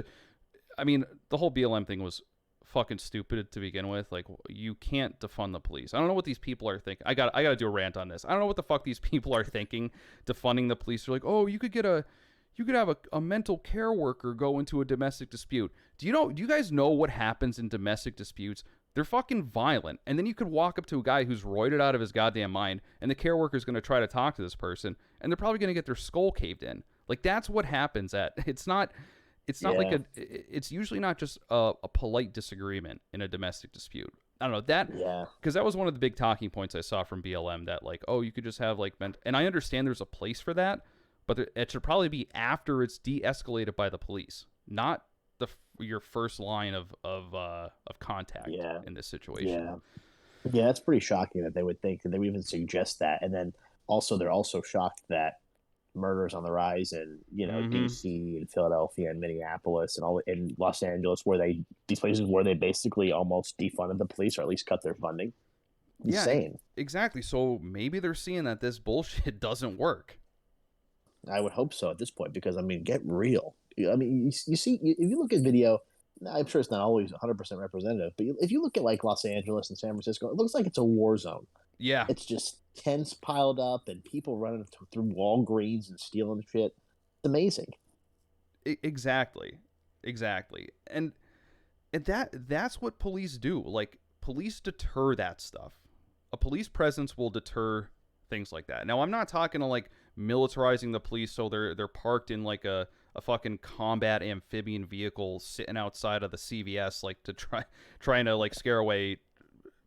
I mean, the whole BLM thing was fucking stupid to begin with. Like, you can't defund the police. I don't know what these people are thinking. I got to do a rant on this. I don't know what the fuck these people are thinking defunding the police. They're like, oh, you could have a mental care worker go into a domestic dispute. Do you guys know what happens in domestic disputes? They're fucking violent. And then you could walk up to a guy who's roided out of his goddamn mind, and the care worker's going to try to talk to this person, and they're probably going to get their skull caved in. Like, that's what happens it's not like it's usually not just a polite disagreement in a domestic dispute. I don't know that. Yeah. Because that was one of the big talking points I saw from BLM, that like, oh, you could just have like and I understand there's a place for that, but it should probably be after it's de-escalated by the police, not your first line of contact in this situation. Yeah, that's pretty shocking that they would think that they would even suggest that. And then also they're also shocked that murders on the rise in DC and Philadelphia and Minneapolis and all in Los Angeles, these places where they basically almost defunded the police, or at least cut their funding. Insane. Yeah, exactly. So maybe they're seeing that this bullshit doesn't work. I would hope so at this point, because I mean, get real. I mean, you see, if you look at video, I'm sure it's not always 100% representative, but if you look at like Los Angeles and San Francisco, it looks like it's a war zone. Yeah. It's just tents piled up and people running through Walgreens and stealing shit. It's amazing. Exactly. And that's what police do. Like, police deter that stuff. A police presence will deter things like that. Now, I'm not talking to like militarizing the police so they're parked in like a fucking combat amphibian vehicle sitting outside of the CVS, like to trying to like scare away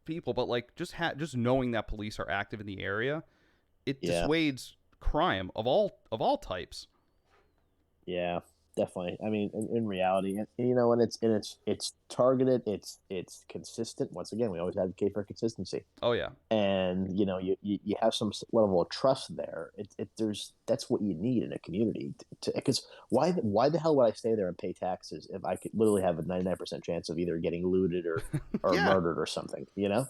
people, but like just knowing that police are active in the area, it dissuades crime of all types. Yeah, definitely. I mean, in reality, and it's targeted, it's consistent. Once again, we always advocate for consistency. Oh yeah. And you have some level of trust there. That's what you need in a community. Because why the hell would I stay there and pay taxes if I could literally have a 99% chance of either getting looted or murdered or something? Yeah,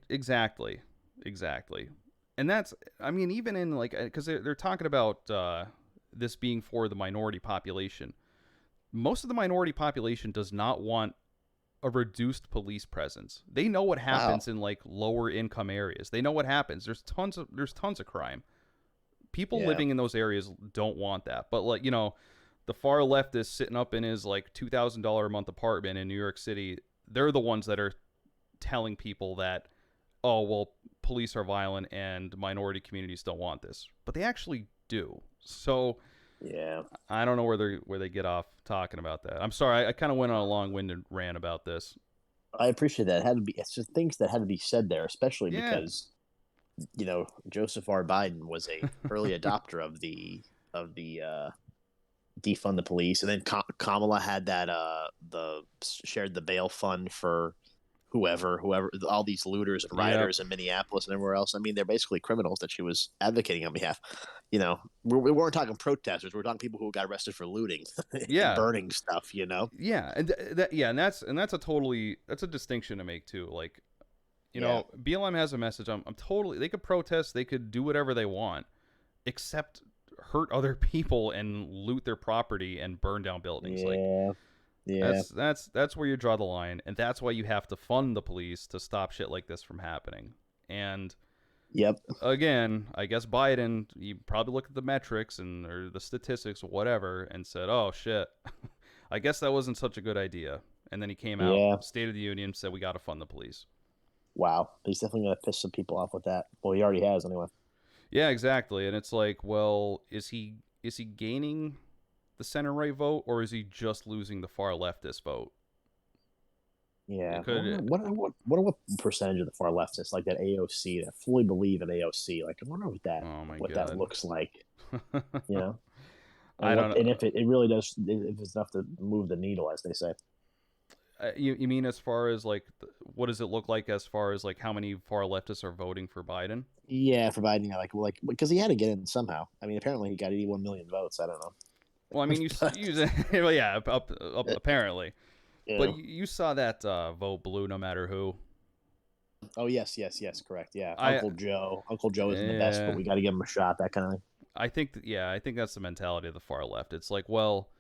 exactly. And that's, I mean, even in like, because they're talking about this being for the minority population. Most of the minority population does not want a reduced police presence. They know what happens in like lower income areas. They know what happens. There's tons of crime. People living in those areas don't want that. But like, the far left is sitting up in his like $2,000 a month apartment in New York City. They're the ones that are telling people that, oh, well, police are violent and minority communities don't want this. But they actually do. So yeah, I don't know where they get off talking about that. I'm sorry, I kind of went on a long-winded rant about this. I appreciate that. It's just things that had to be said there, especially because Joseph R. Biden was a early adopter of the defund the police, and then Kamala had that shared the bail fund for whoever, all these looters and rioters in Minneapolis and everywhere else. I mean, they're basically criminals that she was advocating on behalf. We weren't talking protesters. We were talking people who got arrested for looting, and burning stuff. Yeah, and that's a distinction to make too. Like, BLM has a message. I'm totally. They could protest. They could do whatever they want, except hurt other people and loot their property and burn down buildings. That's where you draw the line, and that's why you have to fund the police to stop shit like this from happening. And again, I guess Biden, he probably looked at the metrics or the statistics or whatever and said, oh shit, I guess that wasn't such a good idea. And then he came out, State of the Union, said we got to fund the police. Wow, he's definitely going to piss some people off with that. Well, he already has anyway. Yeah, exactly. And it's like, well, is he gaining the center right vote, or is he just losing the far leftist vote? Yeah. What percentage of the far leftists like that AOC that fully believe in AOC? Like, I wonder what that looks like. I don't know. And if it really does, if it's enough to move the needle, as they say. You mean as far as like, what does it look like as far as like how many far leftists are voting for Biden? Yeah, for Biden, like because he had to get in somehow. I mean, apparently he got 81 million votes. I don't know. Well, I mean, well, yeah, apparently. Yeah. But you saw that vote blue no matter who. Oh, yes, correct. Yeah, Uncle Joe isn't the best, but we got to give him a shot, that kind of thing. I think that's the mentality of the far left. It's like, well,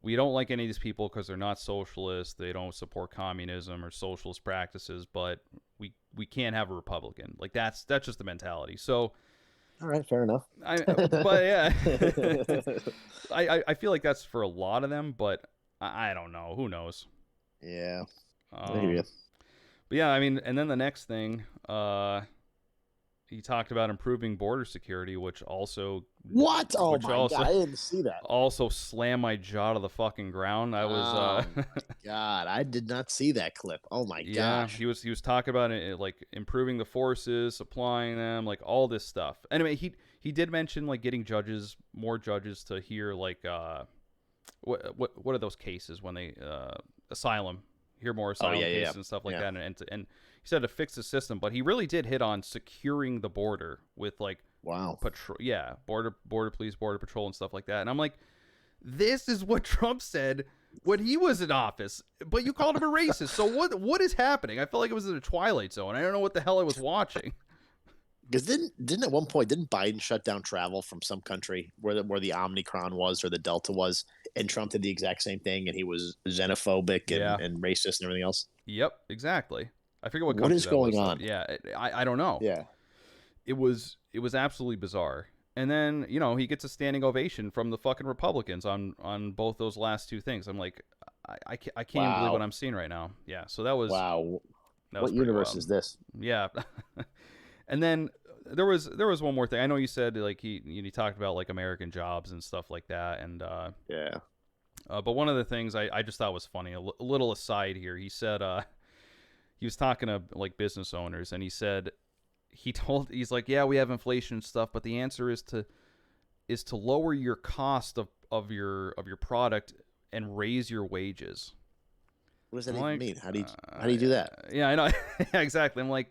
we don't like any of these people because they're not socialists. They don't support communism or socialist practices, but we can't have a Republican. Like that's just the mentality. So, all right, fair enough. But yeah, I feel like that's for a lot of them, but I don't know. Who knows? Yeah. But yeah, I mean, and then the next thing, he talked about improving border security, which also what? Oh my god, I didn't see that. Also slammed my jaw to the fucking ground. I was oh my god, I did not see that clip. Oh my gosh. He was talking about it, like improving the forces, supplying them, like all this stuff. Anyway, he did mention like getting more judges to hear like what are those cases when they asylum, hear more asylum cases and stuff like that, and he said to fix the system, but he really did hit on securing the border with like border police, border patrol, and stuff like that. And I'm like, this is what Trump said when he was in office, but you called him a racist. So what is happening? I felt like it was in a Twilight Zone. I don't know what the hell I was watching. Because didn't at one point didn't Biden shut down travel from some country where the Omicron was or the Delta was, and Trump did the exact same thing, and he was xenophobic and racist and everything else. Yep, exactly. I forget what is going on. Yeah, I don't know. Yeah, it was absolutely bizarre. And then he gets a standing ovation from the fucking Republicans on both those last two things. I'm like, I can't even believe what I'm seeing right now. Yeah, so that was wow. What universe is this? Yeah. And then there was one more thing. I know you said like he talked about like American jobs and stuff like that, and but one of the things I just thought was funny, a little aside here. He said he was talking to like business owners, and he said he's like, yeah, we have inflation and stuff, but the answer is to lower your cost of your product and raise your wages. What does that even mean? How do you do that? Yeah, I know. Yeah, exactly. I'm like,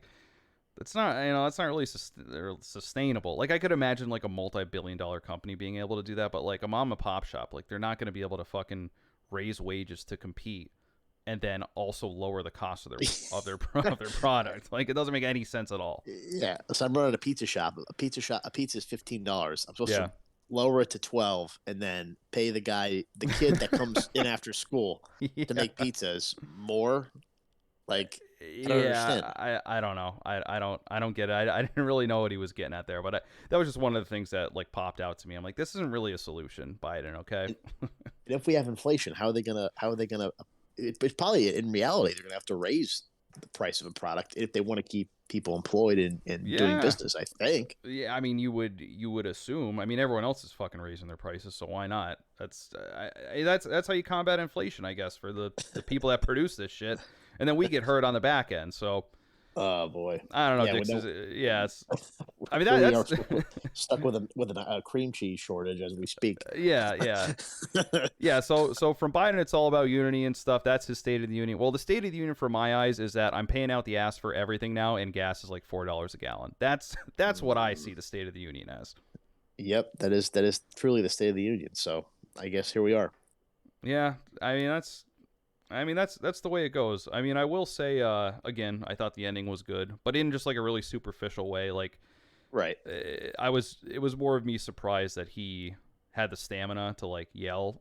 that's not really sustainable. Like I could imagine like a multi-billion-dollar company being able to do that, but like a mom and pop shop, like they're not going to be able to fucking raise wages to compete and then also lower the cost of their product. Like it doesn't make any sense at all. Yeah. So I'm running a pizza shop. A pizza is $15. I'm supposed to lower it to $12 and then pay the kid that comes in after school to make pizzas more. Like, I don't understand. I don't know. I don't get it. I didn't really know what he was getting at there, but that was just one of the things that like popped out to me. I'm like, this isn't really a solution, Biden. Okay. If we have inflation, how are they gonna? It's probably in reality they're gonna have to raise the price of a product if they want to keep people employed and doing business. I think. Yeah, I mean, you would assume. I mean, everyone else is fucking raising their prices, so why not? That's how you combat inflation, I guess, for the people that produce this shit. And then we get hurt on the back end. So, oh boy, I don't know. It's, I mean, that's stuck with a cream cheese shortage as we speak. Yeah. So from Biden, it's all about unity and stuff. That's his State of the Union. Well, the State of the Union for my eyes is that I'm paying out the ass for everything now, and gas is like $4 a gallon. That's what I see the State of the Union as. Yep, that is truly the State of the Union. So I guess here we are. Yeah, I mean that's the way it goes. I mean, I will say again, I thought the ending was good, but in just like a really superficial way. Like, right. It was more of me surprised that he had the stamina to like yell.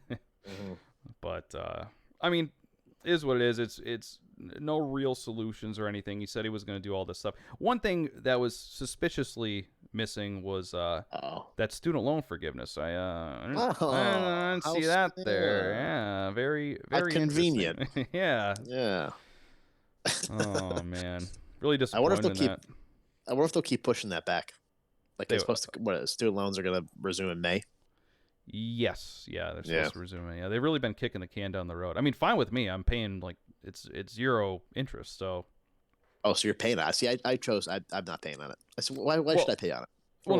Mm-hmm. But I mean, it is what it is. It's no real solutions or anything. He said he was going to do all this stuff. One thing that was suspiciously missing was that student loan forgiveness. I didn't see that there. Yeah, very convenient. Yeah. Oh man, really disappointed. I wonder if they'll keep pushing that back. Like they're supposed to. Student loans are going to resume in May. Yes, yeah, they're supposed to resume it. Yeah, they've really been kicking the can down the road. I mean, fine with me. I'm paying like it's zero interest. So. Oh, so you're paying on it? See, I'm not paying on it. I said, why should I pay on it? Well,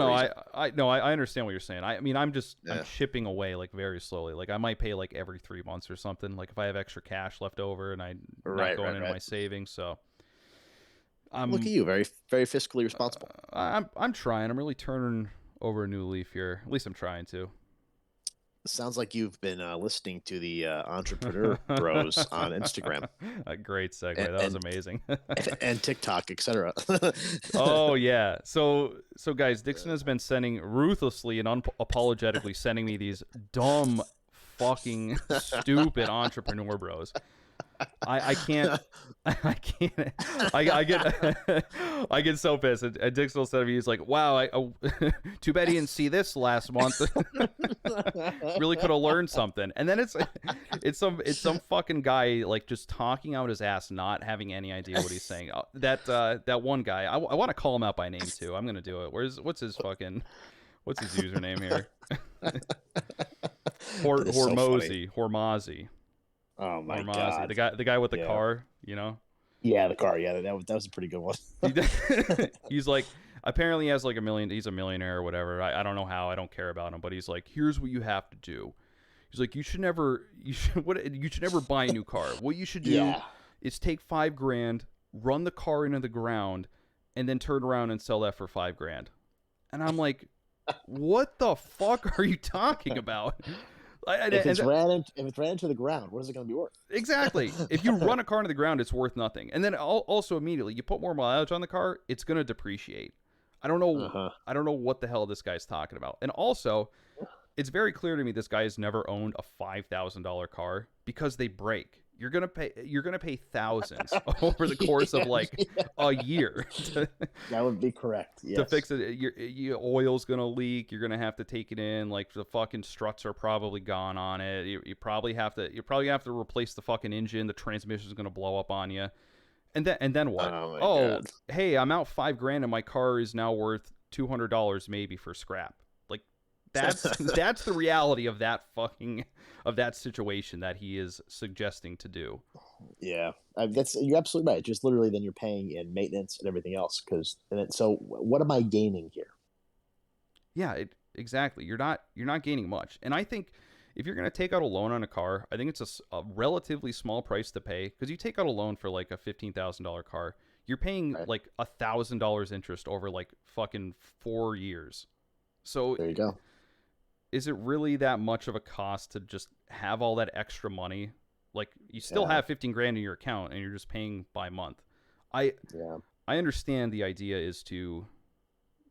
no, I understand what you're saying. I mean, I'm chipping away like very slowly. Like I might pay like every 3 months or something. Like if I have extra cash left over and I'm not going into my savings. So. Look at you, very very fiscally responsible. I'm trying. I'm really turning over a new leaf here. At least I'm trying to. Sounds like you've been listening to the Entrepreneur Bros on Instagram. A great segue. That was amazing. And TikTok, etc. Oh yeah. So guys, Dixon has been ruthlessly and unapologetically sending me these dumb fucking stupid entrepreneur bros. I can't. I can't. I get I get so pissed. And Dick still said to me, he's like, "Wow, too bad he didn't see this last month. Really could have learned something." And then it's some fucking guy like just talking out his ass, not having any idea what he's saying. That one guy, I want to call him out by name too. I'm gonna do it. What's his username here? Hormazi. Oh my Hormazi, god! the guy with the car, you know. Yeah, the car. Yeah, that was a pretty good one. He's like, apparently he has like he's a millionaire or whatever. I don't know how. I don't care about him, but he's like, here's what you have to do. He's like, you should never buy a new car. What you should do is take $5,000, run the car into the ground, and then turn around and sell that for $5,000. And I'm like, what the fuck are you talking about? If it's ran into the ground, what is it going to be worth? Exactly. If you run a car into the ground, it's worth nothing. And then also immediately you put more mileage on the car, it's going to depreciate. I don't know. I don't know what the hell this guy's talking about. And also, it's very clear to me this guy has never owned a $5,000 car because they break. You're gonna pay thousands over the course of like a year. That would be correct. Yes. To fix it, your oil's gonna leak. You're gonna have to take it in. Like the fucking struts are probably gone on it. You probably have to replace the fucking engine. The transmission's gonna blow up on you. And then what? God. Hey, I'm out $5,000 and my car is now worth $200 maybe for scrap. Like that's the reality of that situation that he is suggesting to do. Yeah, you're absolutely right. Just literally, then you're paying in maintenance and everything else. So what am I gaining here? Yeah, exactly. You're not gaining much. And I think if you're going to take out a loan on a car, I think it's a relatively small price to pay, because you take out a loan for like a $15,000 car, you're paying like $1,000 interest over like fucking 4 years. So there you go. Is it really that much of a cost to just have all that extra money? Like you still have $15,000 in your account and you're just paying by month. I understand the idea is to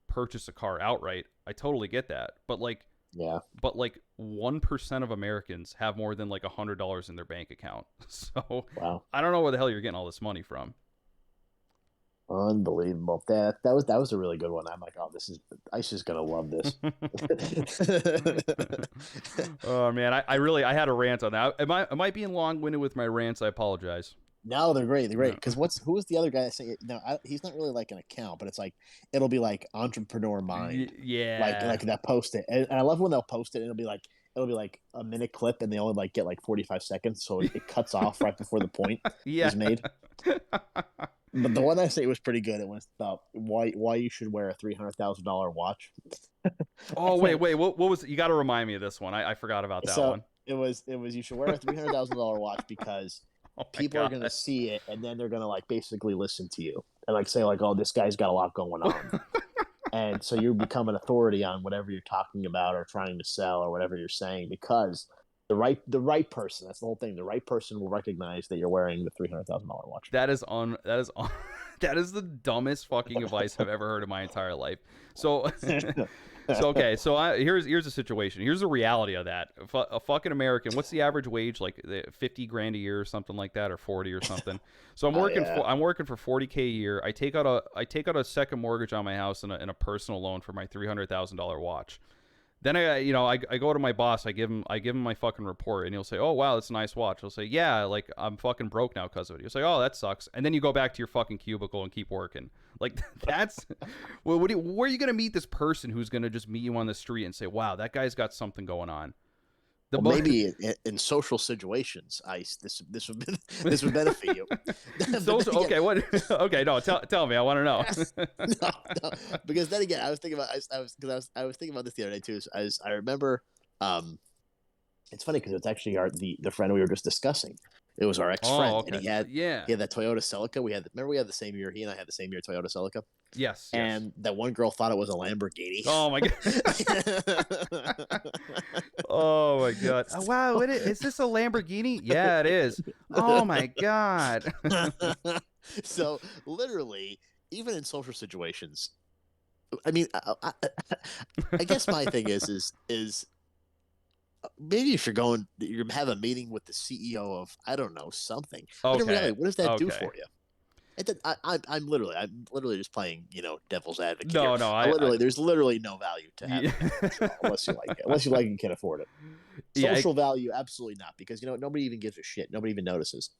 purchase a car outright. I totally get that. But like 1% of Americans have more than like $100 in their bank account. So I don't know where the hell you're getting all this money from. Unbelievable. That was a really good one. I'm like, oh, Ice is gonna love this. Oh man, I had a rant on that. Am I being long-winded with my rants? I apologize. No, they're great. They're great. Because who was the other guy that said? No, he's not really like an account, but it's like it'll be like Entrepreneur Mind. Yeah. Like that post it, and I love when they'll post it, and it'll be like a minute clip, and they only like get like 45 seconds, so it cuts off right before the point is made. But the one I say was pretty good. It was about why you should wear a $300,000 watch. Oh wait, what was it? You got to remind me of this one. I forgot about that one. It was you should wear a $300,000 watch because people are gonna see it and then they're gonna like basically listen to you and like say like, oh, this guy's got a lot going on, and so you become an authority on whatever you're talking about or trying to sell or whatever you're saying, because the right person, that's the whole thing, the right person will recognize that you're wearing the $300,000 watch. That is the dumbest fucking advice I've ever heard in my entire life. So okay, so here's a situation. Here's the reality of that. A fucking American, what's the average wage? Like $50,000 a year or something like that, or 40 or something. So I'm working for $40,000 a year. I take out a second mortgage on my house and a personal loan for my $300,000 watch. Then I go to my boss, I give him my fucking report, and he'll say, oh wow, that's a nice watch. I'll say, yeah, like I'm fucking broke now because of it. He'll say, oh, that sucks. And then you go back to your fucking cubicle and keep working. Like that's where are you gonna meet this person who's gonna just meet you on the street and say, wow, that guy's got something going on? Maybe in social situations, Ice, this would benefit you. Okay, what? Okay, no, tell me. I want to know. No, because then again, I was thinking about this the other day too. I remember, it's funny because it's actually the friend we were just discussing. It was our ex-friend, and he had that Toyota Celica. We had the same year. He and I had the same year Toyota Celica. Yes. And that one girl thought it was a Lamborghini. Oh my god. Oh my god. Oh, wow, is this a Lamborghini? Yeah, it is. Oh my god. So literally, even in social situations, I mean, I guess my thing is maybe if you have a meeting with the CEO of, I don't know, something. But in Okay. reality, what does that do Okay. for you? I'm literally just playing, devil's advocate here. No, no, There's literally no value to yeah. having an influencer at all, unless you like it, unless you like and can afford it. Yeah, Social value, absolutely not, because nobody even gives a shit. Nobody even notices.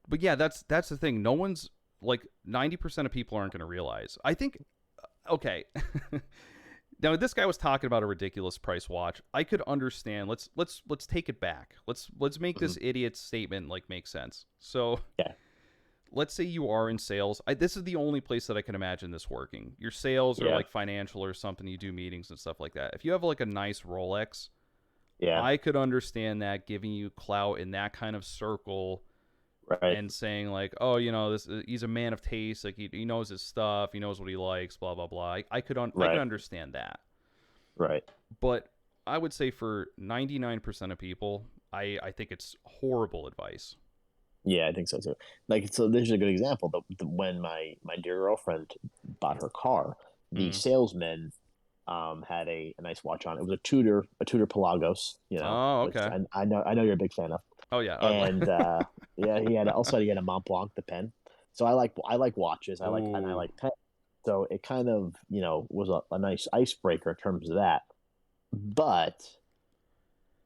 but yeah, that's the thing. No one's like 90% of people aren't going to realize. I think okay. Now this guy was talking about a ridiculous price watch. I could understand. Let's take it back. Let's make Mhm. this idiot statement like make sense. So Yeah, let's say you are in sales. This is the only place that I can imagine this working. Your sales or yeah, like financial or something. You do meetings and stuff like that. If you have like a nice Rolex, yeah, I could understand that giving you clout in that kind of circle right, and saying like, oh, this he's a man of taste. Like he knows his stuff. He knows what he likes. Blah blah blah. I could right, understand that. right. But I would say for 99% of people, I think it's horrible advice. Yeah, I think so too. Like, so this is a good example. When my dear girlfriend bought her car, the Mm. salesman had a nice watch on. It was a Tudor Pelagos, Oh, which okay. I know you're a big fan of. Oh yeah. And yeah, he had a Mont Blanc, the pen. So I like watches. I Oh. like pens. So it kind of was a nice icebreaker in terms of that. But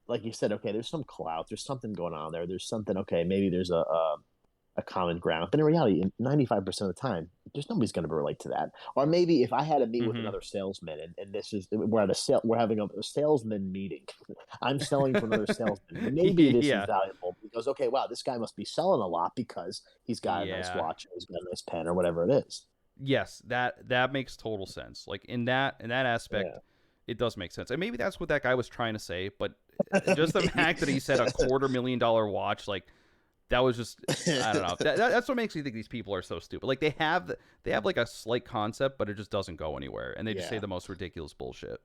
like you said, okay, there's some clout. There's something going on there. There's something. Okay, maybe there's a common ground. But in reality, 95% of the time, there's nobody's going to relate to that. Or maybe if I had to meet with Mm-hmm. another salesman, and this is we're having a salesman meeting. I'm selling to another salesman. Maybe this is Yeah. valuable because okay, wow, this guy must be selling a lot because he's got a nice Yeah. watch, he's got a nice pen, or whatever it is. Yes, that makes total sense. Like in that aspect, Yeah. it does make sense. And maybe that's what that guy was trying to say, but just the fact that he said a $250,000 watch, like that was just I don't know. That's what makes me think these people are so stupid. Like they have like a slight concept, but it just doesn't go anywhere, and they just say Yeah. the most ridiculous bullshit.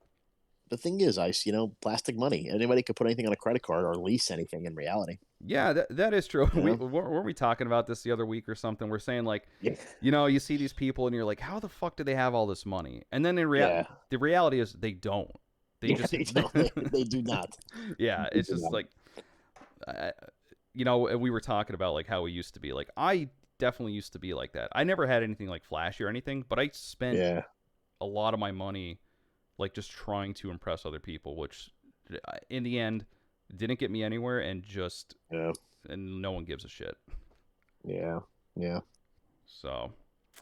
The thing is, Ice, plastic money. Anybody could put anything on a credit card or lease anything in reality. Yeah, that is true. You We know? weren't we talking about this the other week or something? We're saying like, Yeah. you see these people and you're like, how the fuck do they have all this money? And then Yeah. the reality is they don't. They Yeah, just they don't. They do not. yeah, They it's do just not. like we were talking about like how we used to be. Like I definitely used to be like that. I never had anything like flashy or anything, but I spent Yeah. a lot of my money like just trying to impress other people, which in the end didn't get me anywhere Yeah. and no one gives a shit. Yeah. Yeah. So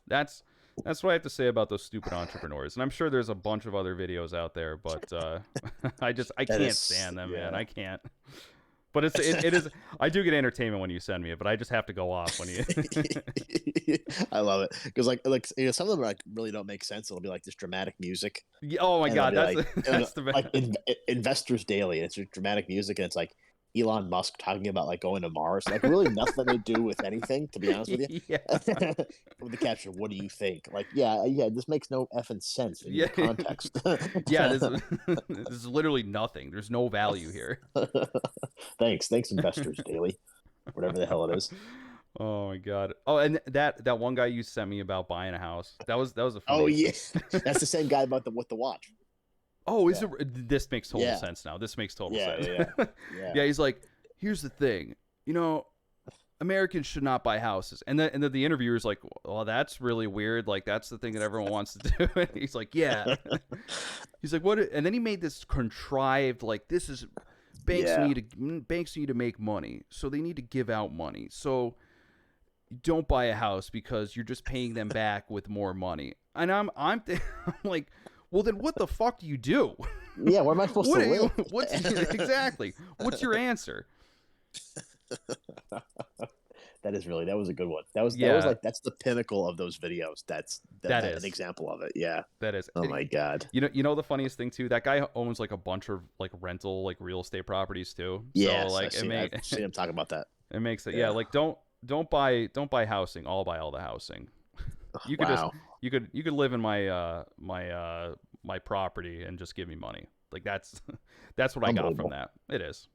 that's what I have to say about those stupid entrepreneurs. And I'm sure there's a bunch of other videos out there, but I That can't is. stand them, man. Yeah. I can't. But it is I do get entertainment when you send me it, but I just have to go off when you I love it because some of them like really don't make sense. It'll be like this dramatic music, Oh my and it'll god, be like that's the best. Investors Daily. And it's just dramatic music, and it's like Elon Musk talking about like going to Mars, like really nothing to do with anything. To be honest with you, Yeah. with the caption, "What do you think?" Like, yeah, this makes no effing sense in Yeah. the context. Yeah, this is literally nothing. There's no value here. Thanks, Investors Daily, whatever the hell it is. Oh my god. Oh, and that one guy you sent me about buying a house. That was a Oh funny. yeah, that's the same guy about the with the watch. Oh, is Yeah, it? This makes total yeah, sense now. This makes total yeah, sense. yeah, yeah, Yeah, he's like, here's the thing. Americans should not buy houses. And then the interviewer's like, well, that's really weird. Like that's the thing that everyone wants to do. And he's like, yeah. He's like, what? And then he made this contrived like this is yeah. banks need to make money, so they need to give out money. So don't buy a house because you're just paying them back with more money. And I'm like, well, then what the fuck do you do? Yeah, where am I supposed to live? What's exactly? What's your answer? That was a good one. That was Yeah, like that's the pinnacle of those videos. that An is. example of it. Yeah. That is. Oh my god. You know the funniest thing too. That guy owns like a bunch of like rental like real estate properties too. So Yes, like I've seen him talk about that. it makes it yeah Yeah. like don't buy housing. I'll buy all the housing. You could just Wow. you could live in my property and just give me money. Like that's that's what I got from Unbelievable. that. It is.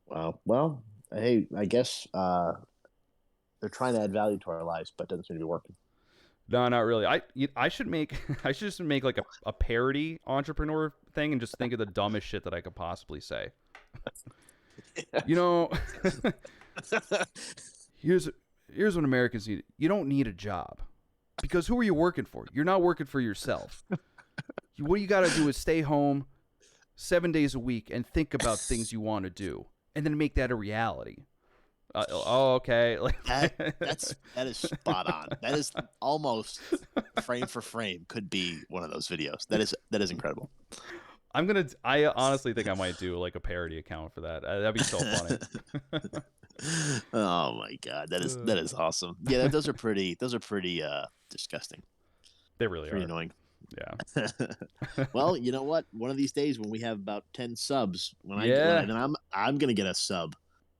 Wow. Well, hey, I guess they're trying to add value to our lives, but it doesn't seem to be working. No, not really. I should make I should just make like a parody entrepreneur thing and just think of the dumbest shit that I could possibly say. You know, here's what Americans need. You don't need a job. Because who are you working for? You're not working for yourself. What you got to do is stay home 7 days a week and think about things you want to do and then make that a reality. Okay. Like that is spot on. That is almost frame for frame could be one of those videos. That is incredible. I honestly think I might do like a parody account for that. That'd be so funny. Oh my God. That is awesome. Yeah, those are pretty disgusting. They really pretty are. Annoying. Yeah. Well, you know what? One of these days when we have about 10 subs, I'm gonna get a sub,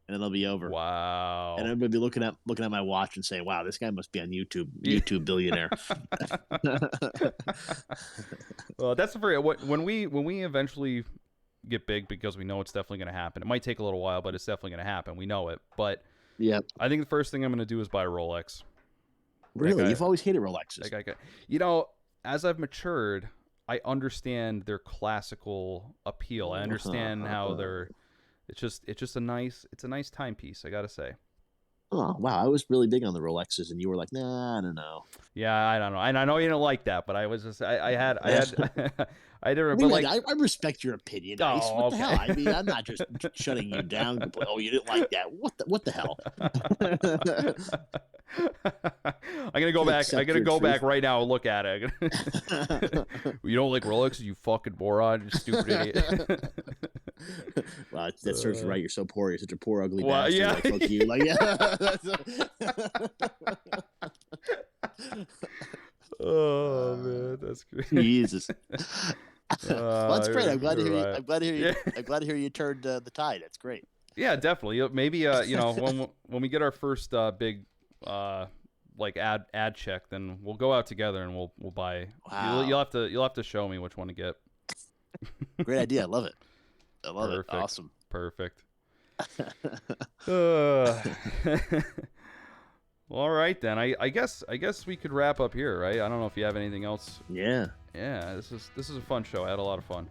and then it'll be over. Wow. And I'm gonna be looking at my watch and saying, "Wow, this guy must be on YouTube, YouTube billionaire." Well, that's when we eventually get big, because we know it's definitely going to happen. It might take a little while, but it's definitely going to happen. We know it. But yeah, I think the first thing I'm going to do is buy a Rolex. Really? You've always hated Rolexes. You know, as I've matured, I understand their classical appeal. I understand how it's just a nice timepiece, I got to say. Oh, wow. I was really big on the Rolexes, and you were like, nah, I don't know. Yeah, I don't know. And I know you don't like that, but I was just, I had, I didn't, but like, I respect your opinion. Oh, What okay. the hell? I mean, I'm not just shutting you down. Oh, you didn't like that. What the hell? I'm gonna go back. I'm gonna go back right now and look at it. You don't like Rolex, you fucking moron, you stupid idiot. Well, that serves you right. You're so poor. You're such a poor, ugly Well, bastard. yeah. Like, fuck you. Like, Oh man, that's great. Jesus. Well, that's great. I'm glad to hear. Right. I'm glad to hear. You, I'm glad to hear you turned the tide. That's great. Yeah, definitely. Maybe you know, when we get our first big like ad check, then we'll go out together and we'll buy. Wow. You'll have to show me which one to get. Great idea. I love it. I love Perfect. it. Awesome. Perfect. Well, all right then. I guess we could wrap up here, right? I don't know if you have anything else. Yeah. Yeah. This is a fun show. I had a lot of fun.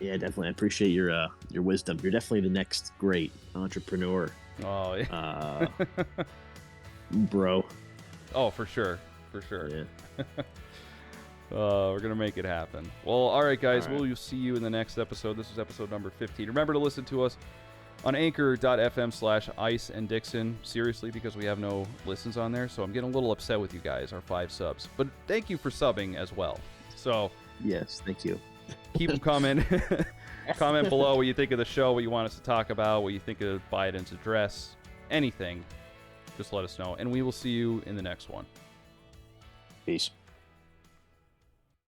Yeah, definitely. I appreciate your wisdom. You're definitely the next great entrepreneur. Oh yeah. Bro. Oh, for sure. For sure. Yeah. We're gonna make it happen. Well, all right, guys. All right. We'll see you in the next episode. This is episode number 15. Remember to listen to us on anchor.fm/Ice and Dixon. Seriously, because we have no listens on there, so I'm getting a little upset with you guys, our 5 subs. But thank you for subbing as well. So yes, thank you. keep them coming. Comment below what you think of the show, what you want us to talk about, what you think of Biden's address, anything. Just let us know, and we will see you in the next one. Peace.